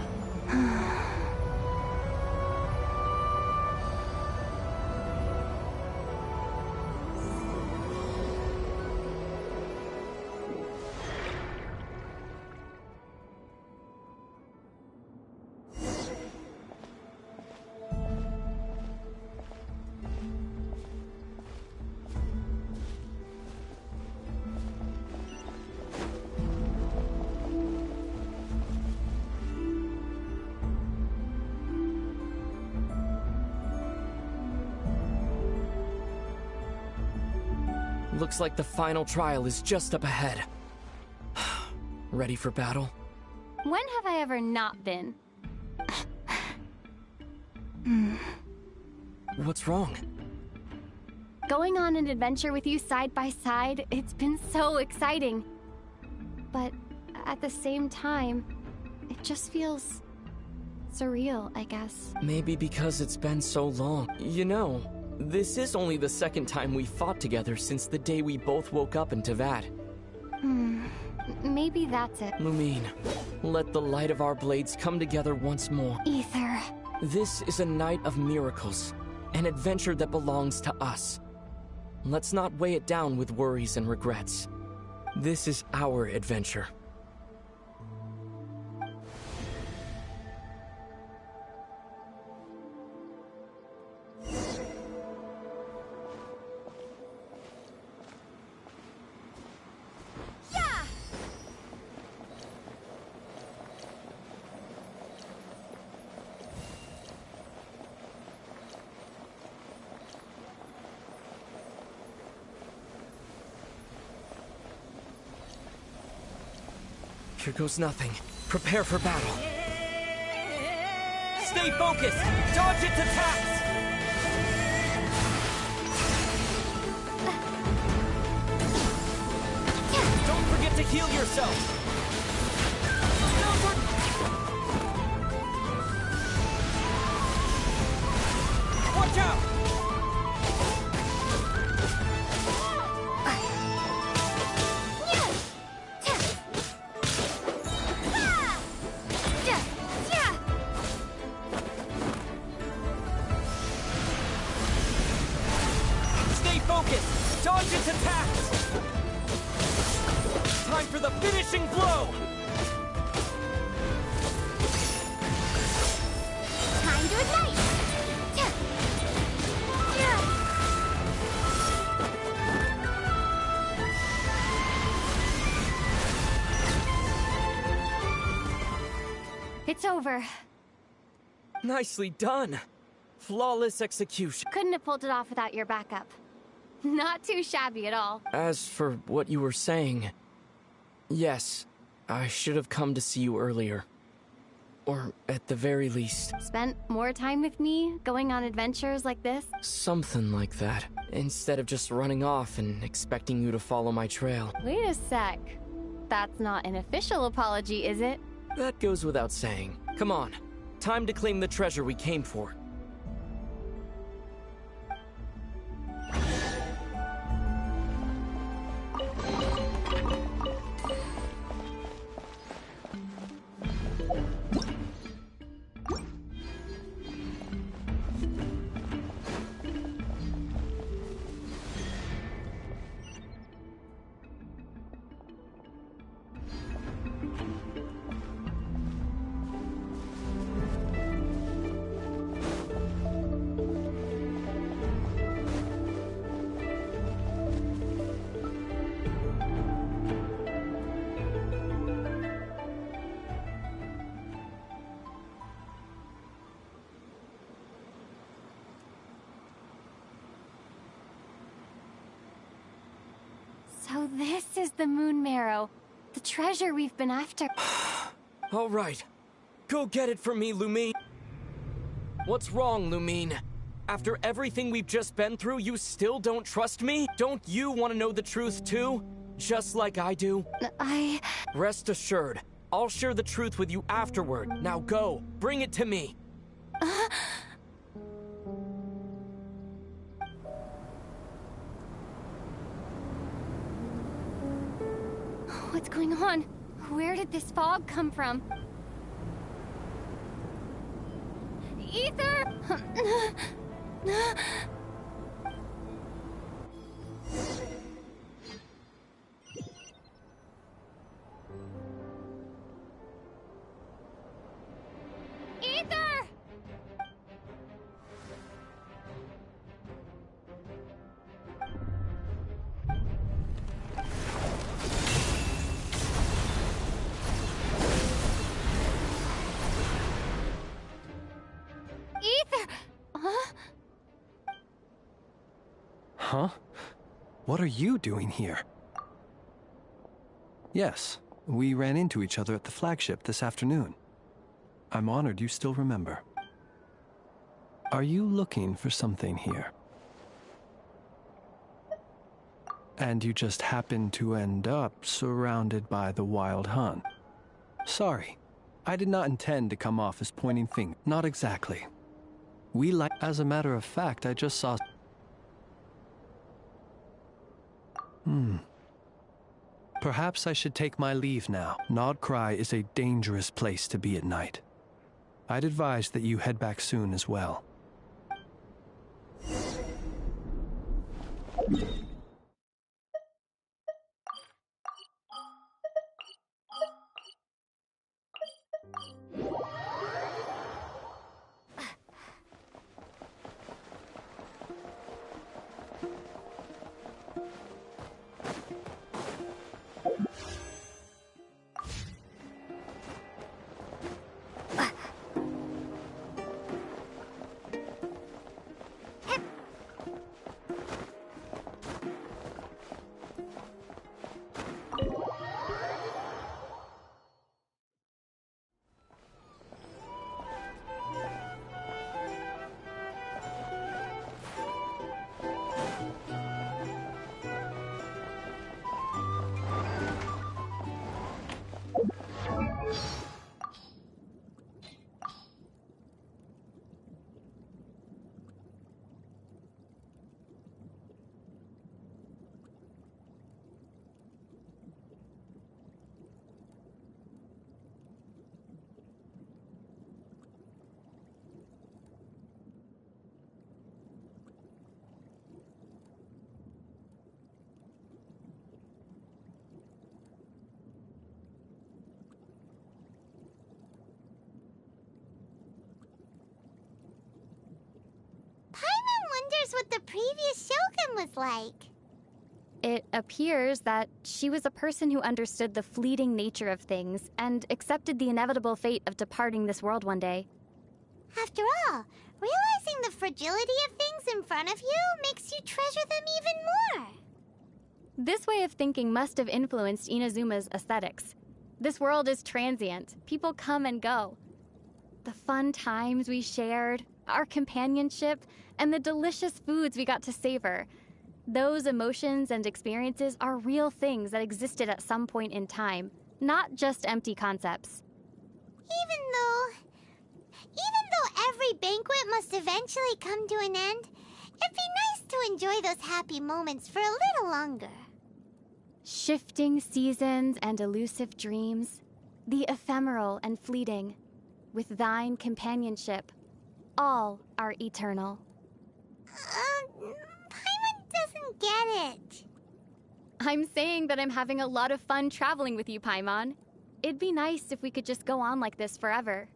Looks like the final trial is just up ahead. Ready for battle? When have I ever not been? What's wrong? Going on an adventure with you side by side, it's been so exciting. But at the same time, it just feels surreal, I guess. Maybe because it's been so long. You know, this is only the second time we fought together since the day we both woke up in Teyvat. Maybe that's it. Lumine, let the light of our blades come together once more. Ether. This is a night of miracles, an adventure that belongs to us. Let's not weigh it down with worries and regrets. This is our adventure. Here goes nothing. Prepare for battle. Stay focused! Dodge its attacks! Don't forget to heal yourself! Watch out! Dodge its attacks! Time for the finishing blow! Time to ignite! It's over. Nicely done. Flawless execution. Couldn't have pulled it off without your backup. Not too shabby at all. As for what you were saying, yes, I should have come to see you earlier. Or at the very least... Spent more time with me, going on adventures like this? Something like that. Instead of just running off and expecting you to follow my trail. Wait a sec. That's not an official apology, is it? That goes without saying. Come on. Time to claim the treasure we came for. So this is the Moon Marrow, the treasure we've been after. All right. Go get it for me, Lumine. What's wrong, Lumine? After everything we've just been through, you still don't trust me? Don't you want to know the truth too? Just like I do? Rest assured, I'll share the truth with you afterward. Now go, bring it to me. What's going on? Where did this fog come from? Ether! Ether! Ether! Huh? Huh? What are you doing here? Yes, We ran into each other at the flagship this afternoon. I'm honored you still remember. Are you looking for something here? And you just happened to end up surrounded by the Wild Hunt. Sorry, I did not intend to come off as pointing fingers. Not exactly. As a matter of fact, I just saw... Perhaps I should take my leave now. Nod Cry is a dangerous place to be at night. I'd advise that you head back soon as well. Wonders what the previous Shogun was like. It appears that she was a person who understood the fleeting nature of things and accepted the inevitable fate of departing this world one day. After all, realizing the fragility of things in front of you makes you treasure them even more. This way of thinking must have influenced Inazuma's aesthetics. This world is transient. People come and go. The fun times we shared, our companionship, and the delicious foods we got to savor. Those emotions and experiences are real things that existed at some point in time, not just empty concepts. Even though every banquet must eventually come to an end, it'd be nice to enjoy those happy moments for a little longer. Shifting seasons and elusive dreams, the ephemeral and fleeting, with thine companionship, all are eternal. Paimon doesn't get it. I'm saying that I'm having a lot of fun traveling with you, Paimon. It'd be nice if we could just go on like this forever.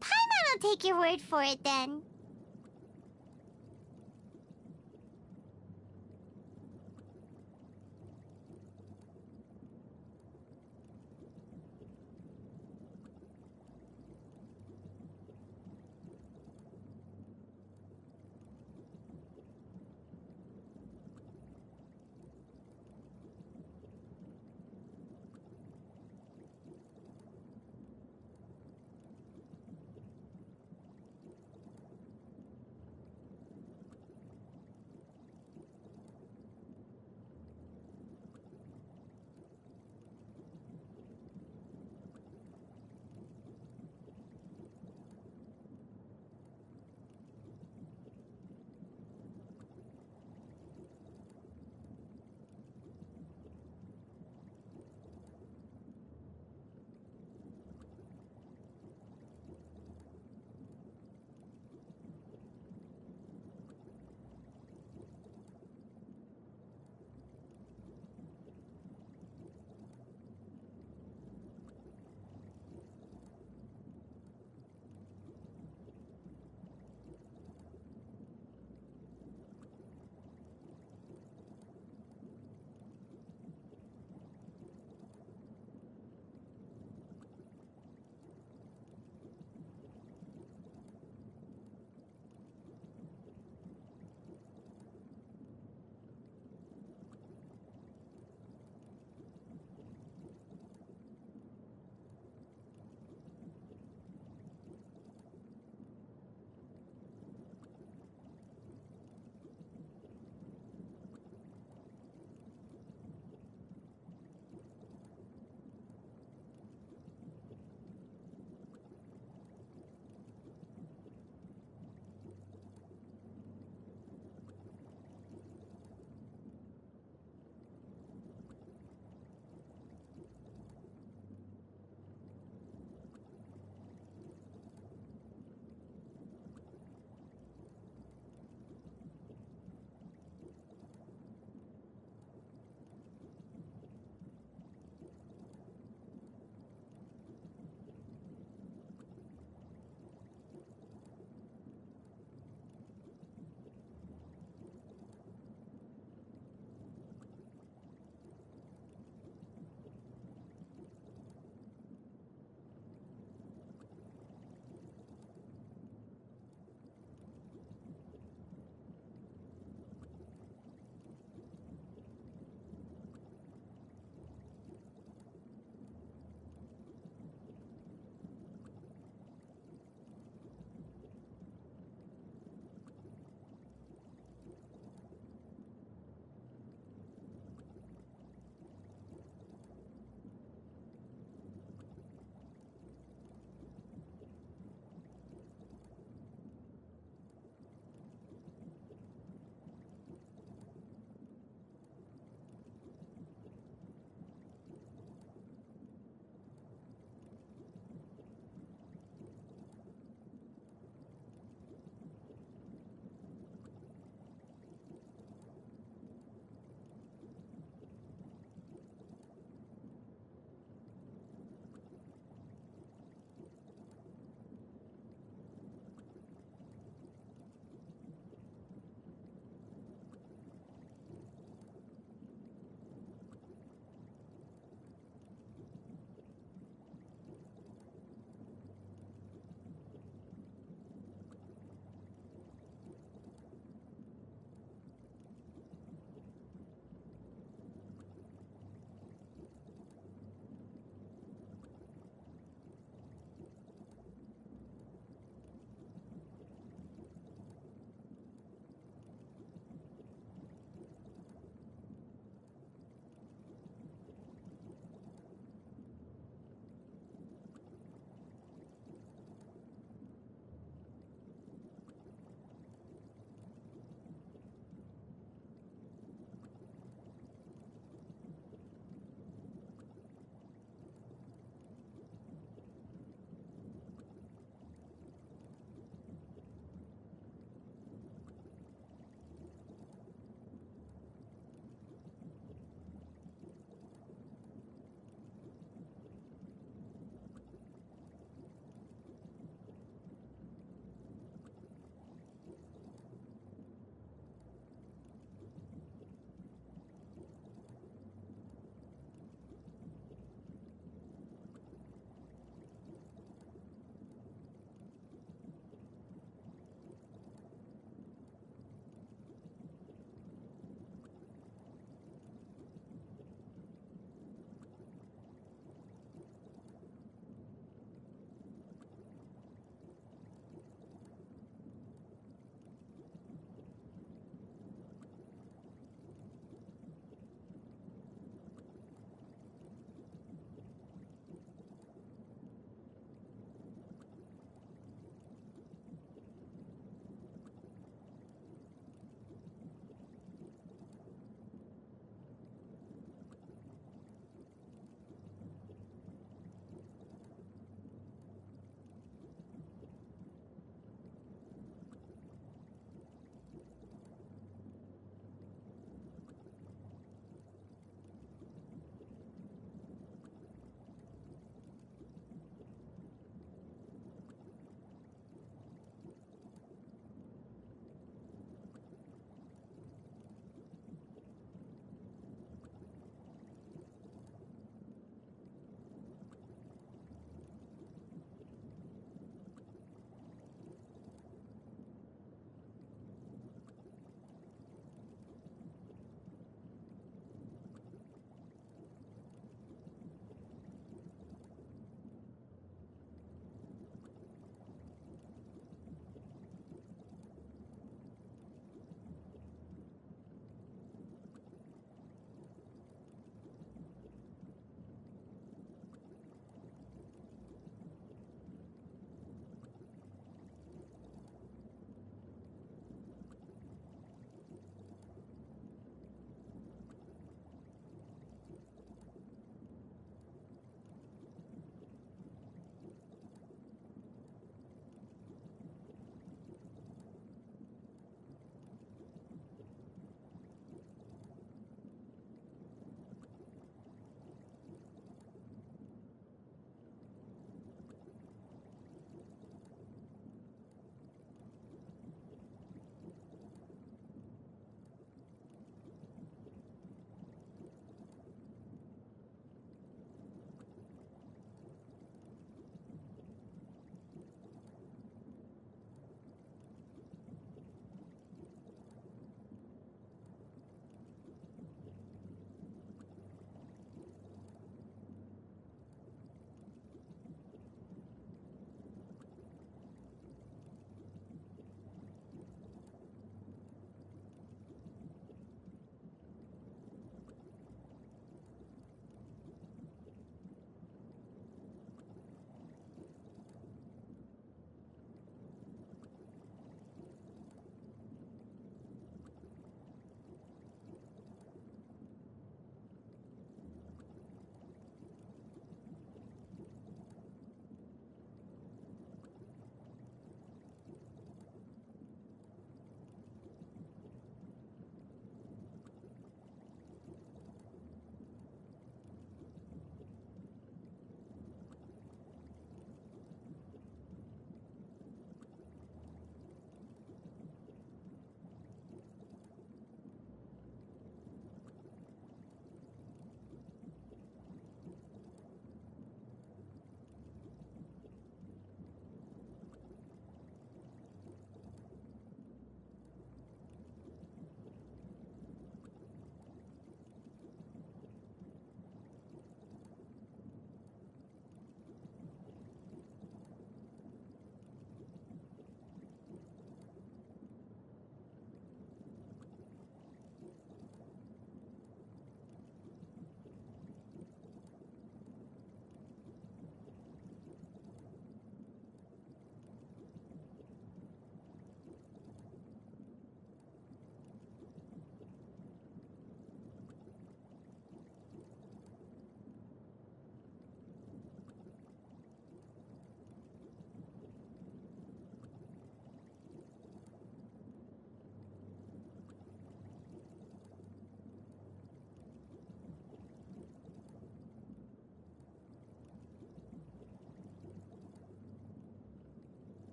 Paimon will take your word for it then.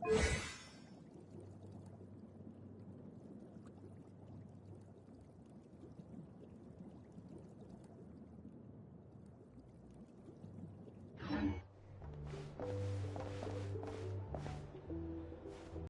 Bye.